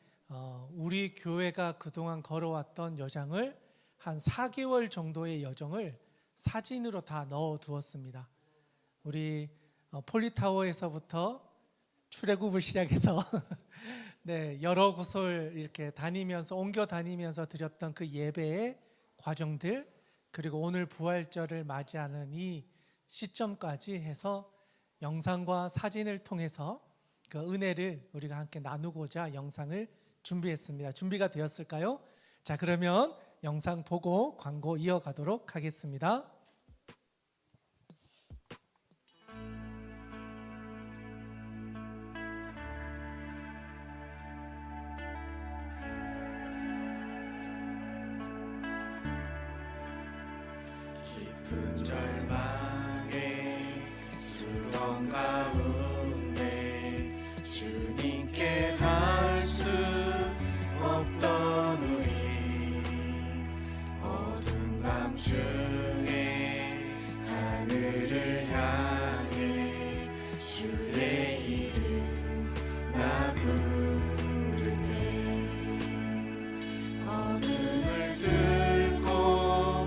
우리 교회가 그동안 걸어왔던 여정을 한 4개월 정도의 여정을 사진으로 다 넣어두었습니다. 우리 폴리타워에서부터 출애굽을 시작해서 네, 여러 곳을 이렇게 다니면서 옮겨 다니면서 드렸던 그 예배의 과정들, 그리고 오늘 부활절을 맞이하는 이 시점까지 해서 영상과 사진을 통해서 그 은혜를 우리가 함께 나누고자 영상을 준비했습니다. 준비가 되었을까요? 자, 그러면 영상 보고 광고 이어가도록 하겠습니다. 깊은 절망의 수렁 가운데 주님께 갈 수 없던 우리, 어두운 밤중에 하늘을 향해 주의 이름 나 부를 때, 어둠을 뚫고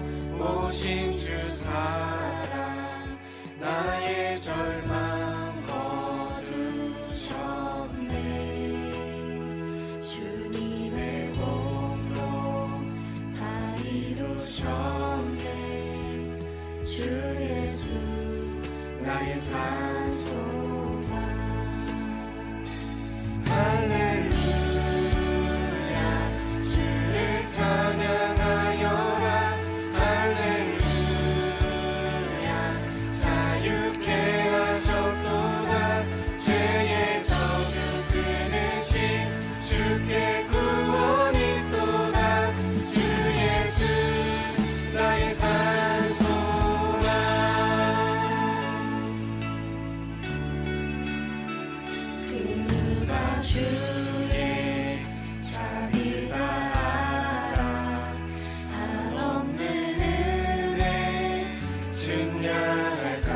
오신 주 사랑 나의 절망 거두셨네. 주님의 공로 다 이루셨네. 주 예수 나의 산소가 할렐루야. 주를 찬양하여라. 할렐루야. 자유케 하셨도다. 죄의 저주 끊으신 주께 구원이 있도다. 주 예수 나의 산소라. 그가 주의 자비가 알아. 한없는 은혜 증량할까.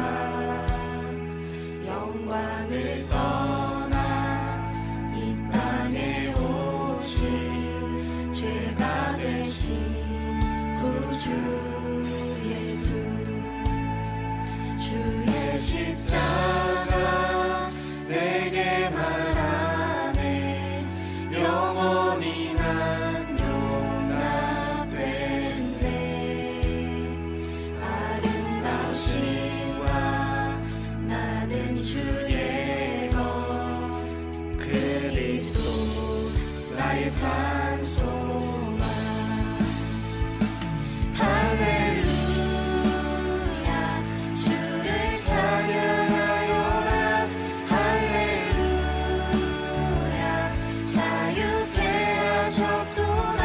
영광을 떠나 이 땅에 오신 죄가 되신 구주 예수. 주의 십자가 내게 말하네. 영원히 난 용납된대. 아름다우시와 나는 주의 것 그리스도 나의 산소만. 할렐루야. 주를 찬양하여라. 할렐루야. 자유케 하셨도다.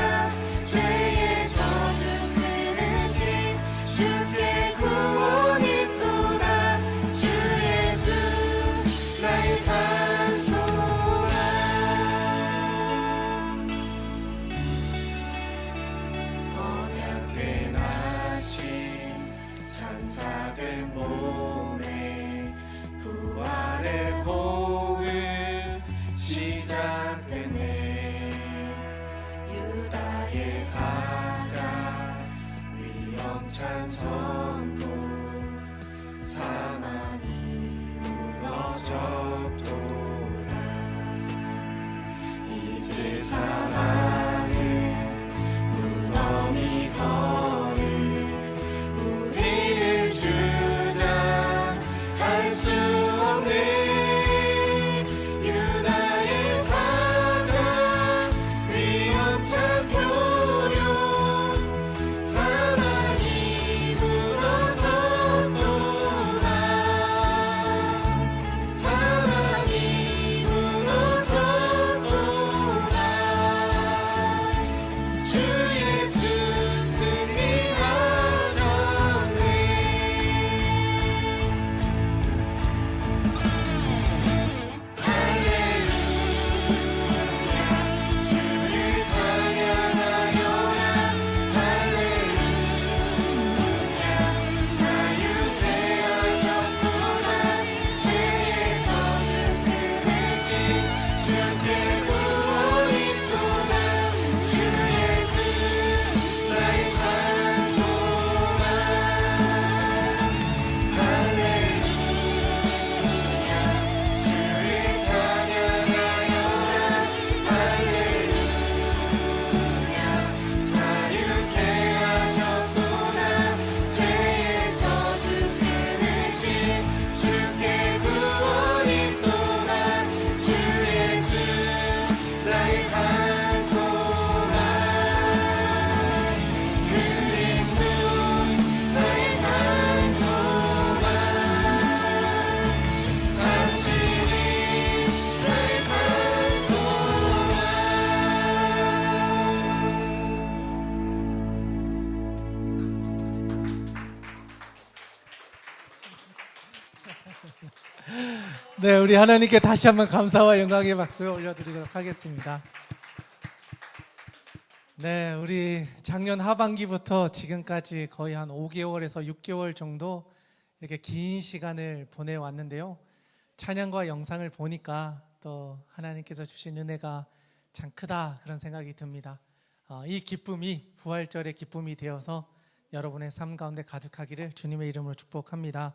죄의 저주 끊으신 주께 구원이 있도다. 주 예수 나의 산소라. 언약된 아침 찬사된 몸에 부활의 호흡 시작되네. 유다의 사자 위험찬 선포 사망이 네, 우리 하나님께 다시 한번 감사와 영광의 박수 올려드리도록 하겠습니다. 네, 우리 작년 하반기부터 지금까지 거의 한 5개월에서 6개월 정도 이렇게 긴 시간을 보내왔는데요. 찬양과 영상을 보니까 또 하나님께서 주신 은혜가 참 크다 그런 생각이 듭니다. 이 기쁨이 부활절의 기쁨이 되어서 여러분의 삶 가운데 가득하기를 주님의 이름으로 축복합니다.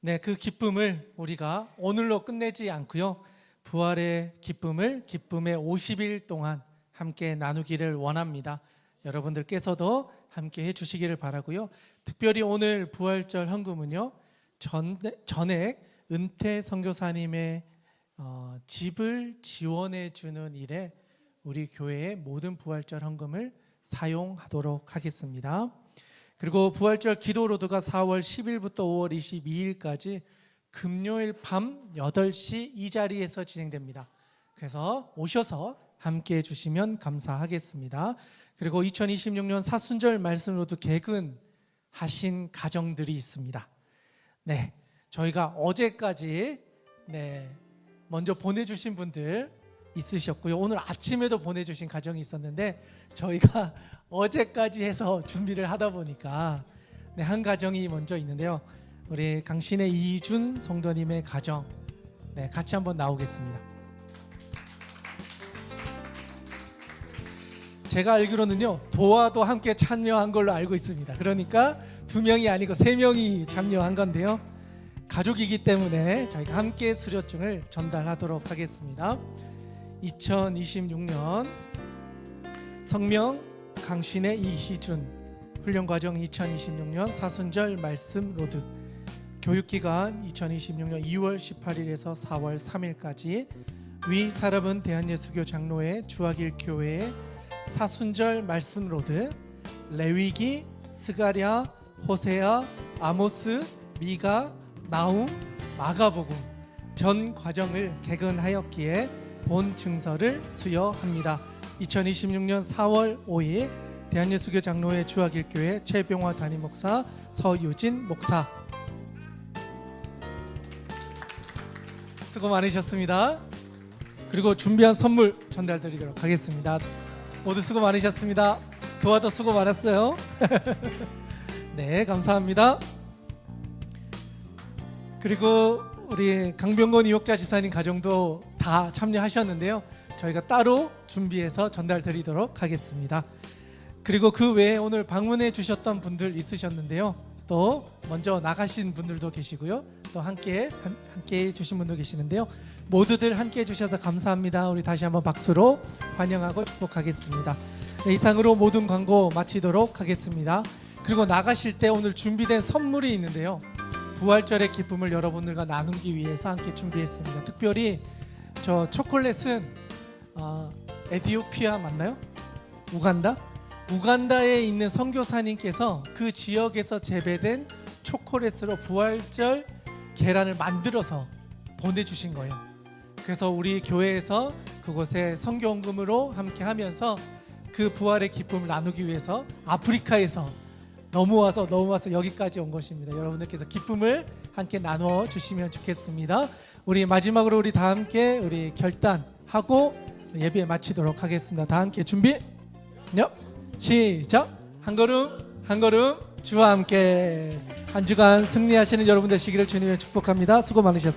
네, 그 기쁨을 우리가 오늘로 끝내지 않고요. 부활의 기쁨을 기쁨의 50일 동안 함께 나누기를 원합니다. 여러분들께서도 함께 해주시기를 바라고요. 특별히 오늘 부활절 헌금은요, 전액 은퇴 선교사님의 집을 지원해 주는 일에 우리 교회의 모든 부활절 헌금을 사용하도록 하겠습니다. 그리고 부활절 기도로드가 4월 10일부터 5월 22일까지 금요일 밤 8시 이 자리에서 진행됩니다. 그래서 오셔서 함께 해주시면 감사하겠습니다. 그리고 2026년 사순절 말씀으로도 개근하신 가정들이 있습니다. 네, 저희가 어제까지 먼저 보내주신 분들 있으셨고요. 오늘 아침에도 보내주신 가정이 있었는데 저희가 어제까지 해서 준비를 하다 보니까 한 가정이 먼저 있는데요. 우리 강신의 이준 성도님의 가정, 같이 한번 나오겠습니다. 제가 알기로는요, 도와도 함께 참여한 걸로 알고 있습니다. 그러니까 2명이 아니고 3명이 참여한 건데요. 가족이기 때문에 저희가 함께 수료증을 전달하도록 하겠습니다. 2026년 성명 강신의 이희준 훈련과정 2026년 사순절 말씀 로드 교육기간 2026년 2월 18일에서 4월 3일까지 위 사람은 대한예수교 장로회 주하길 교회의 사순절 말씀 로드 레위기, 스가랴, 호세아, 아모스, 미가, 나훔, 마가복음 전 과정을 개근하였기에 본 증서를 수여합니다. 2026년 4월 5일 대한예수교 장로회 주하길교회 최병화 담임목사, 서유진 목사 수고 많으셨습니다. 그리고 준비한 선물 전달드리도록 하겠습니다. 모두 수고 많으셨습니다. 도와도 수고 많았어요. 네, 감사합니다. 그리고 우리 강병건 이옥자 집사님 가정도 다 참여하셨는데요. 저희가 따로 준비해서 전달드리도록 하겠습니다. 그리고 그 외에 오늘 방문해 주셨던 분들 있으셨는데요. 또 먼저 나가신 분들도 계시고요. 또 함께 해주신 분도 계시는데요. 모두들 함께 해주셔서 감사합니다. 우리 다시 한번 박수로 환영하고 축복하겠습니다. 네, 이상으로 모든 광고 마치도록 하겠습니다. 그리고 나가실 때 오늘 준비된 선물이 있는데요. 부활절의 기쁨을 여러분들과 나누기 위해서 함께 준비했습니다. 특별히 저 초콜릿은 에티오피아 맞나요? 우간다에 있는 선교사님께서 그 지역에서 재배된 초콜릿으로 부활절 계란을 만들어서 보내주신 거예요. 그래서 우리 교회에서 그곳에 선교헌금으로 함께 하면서 그 부활의 기쁨을 나누기 위해서 아프리카에서 넘어와서 여기까지 온 것입니다. 여러분들께서 기쁨을 함께 나눠 주시면 좋겠습니다. 우리 마지막으로 우리 다 함께 우리 결단하고 예배 마치도록 하겠습니다. 다 함께 준비 시작. 한 걸음 주와 함께 한 주간 승리하시는 여러분 되시기를 주님의 축복합니다. 수고 많으셨습니다.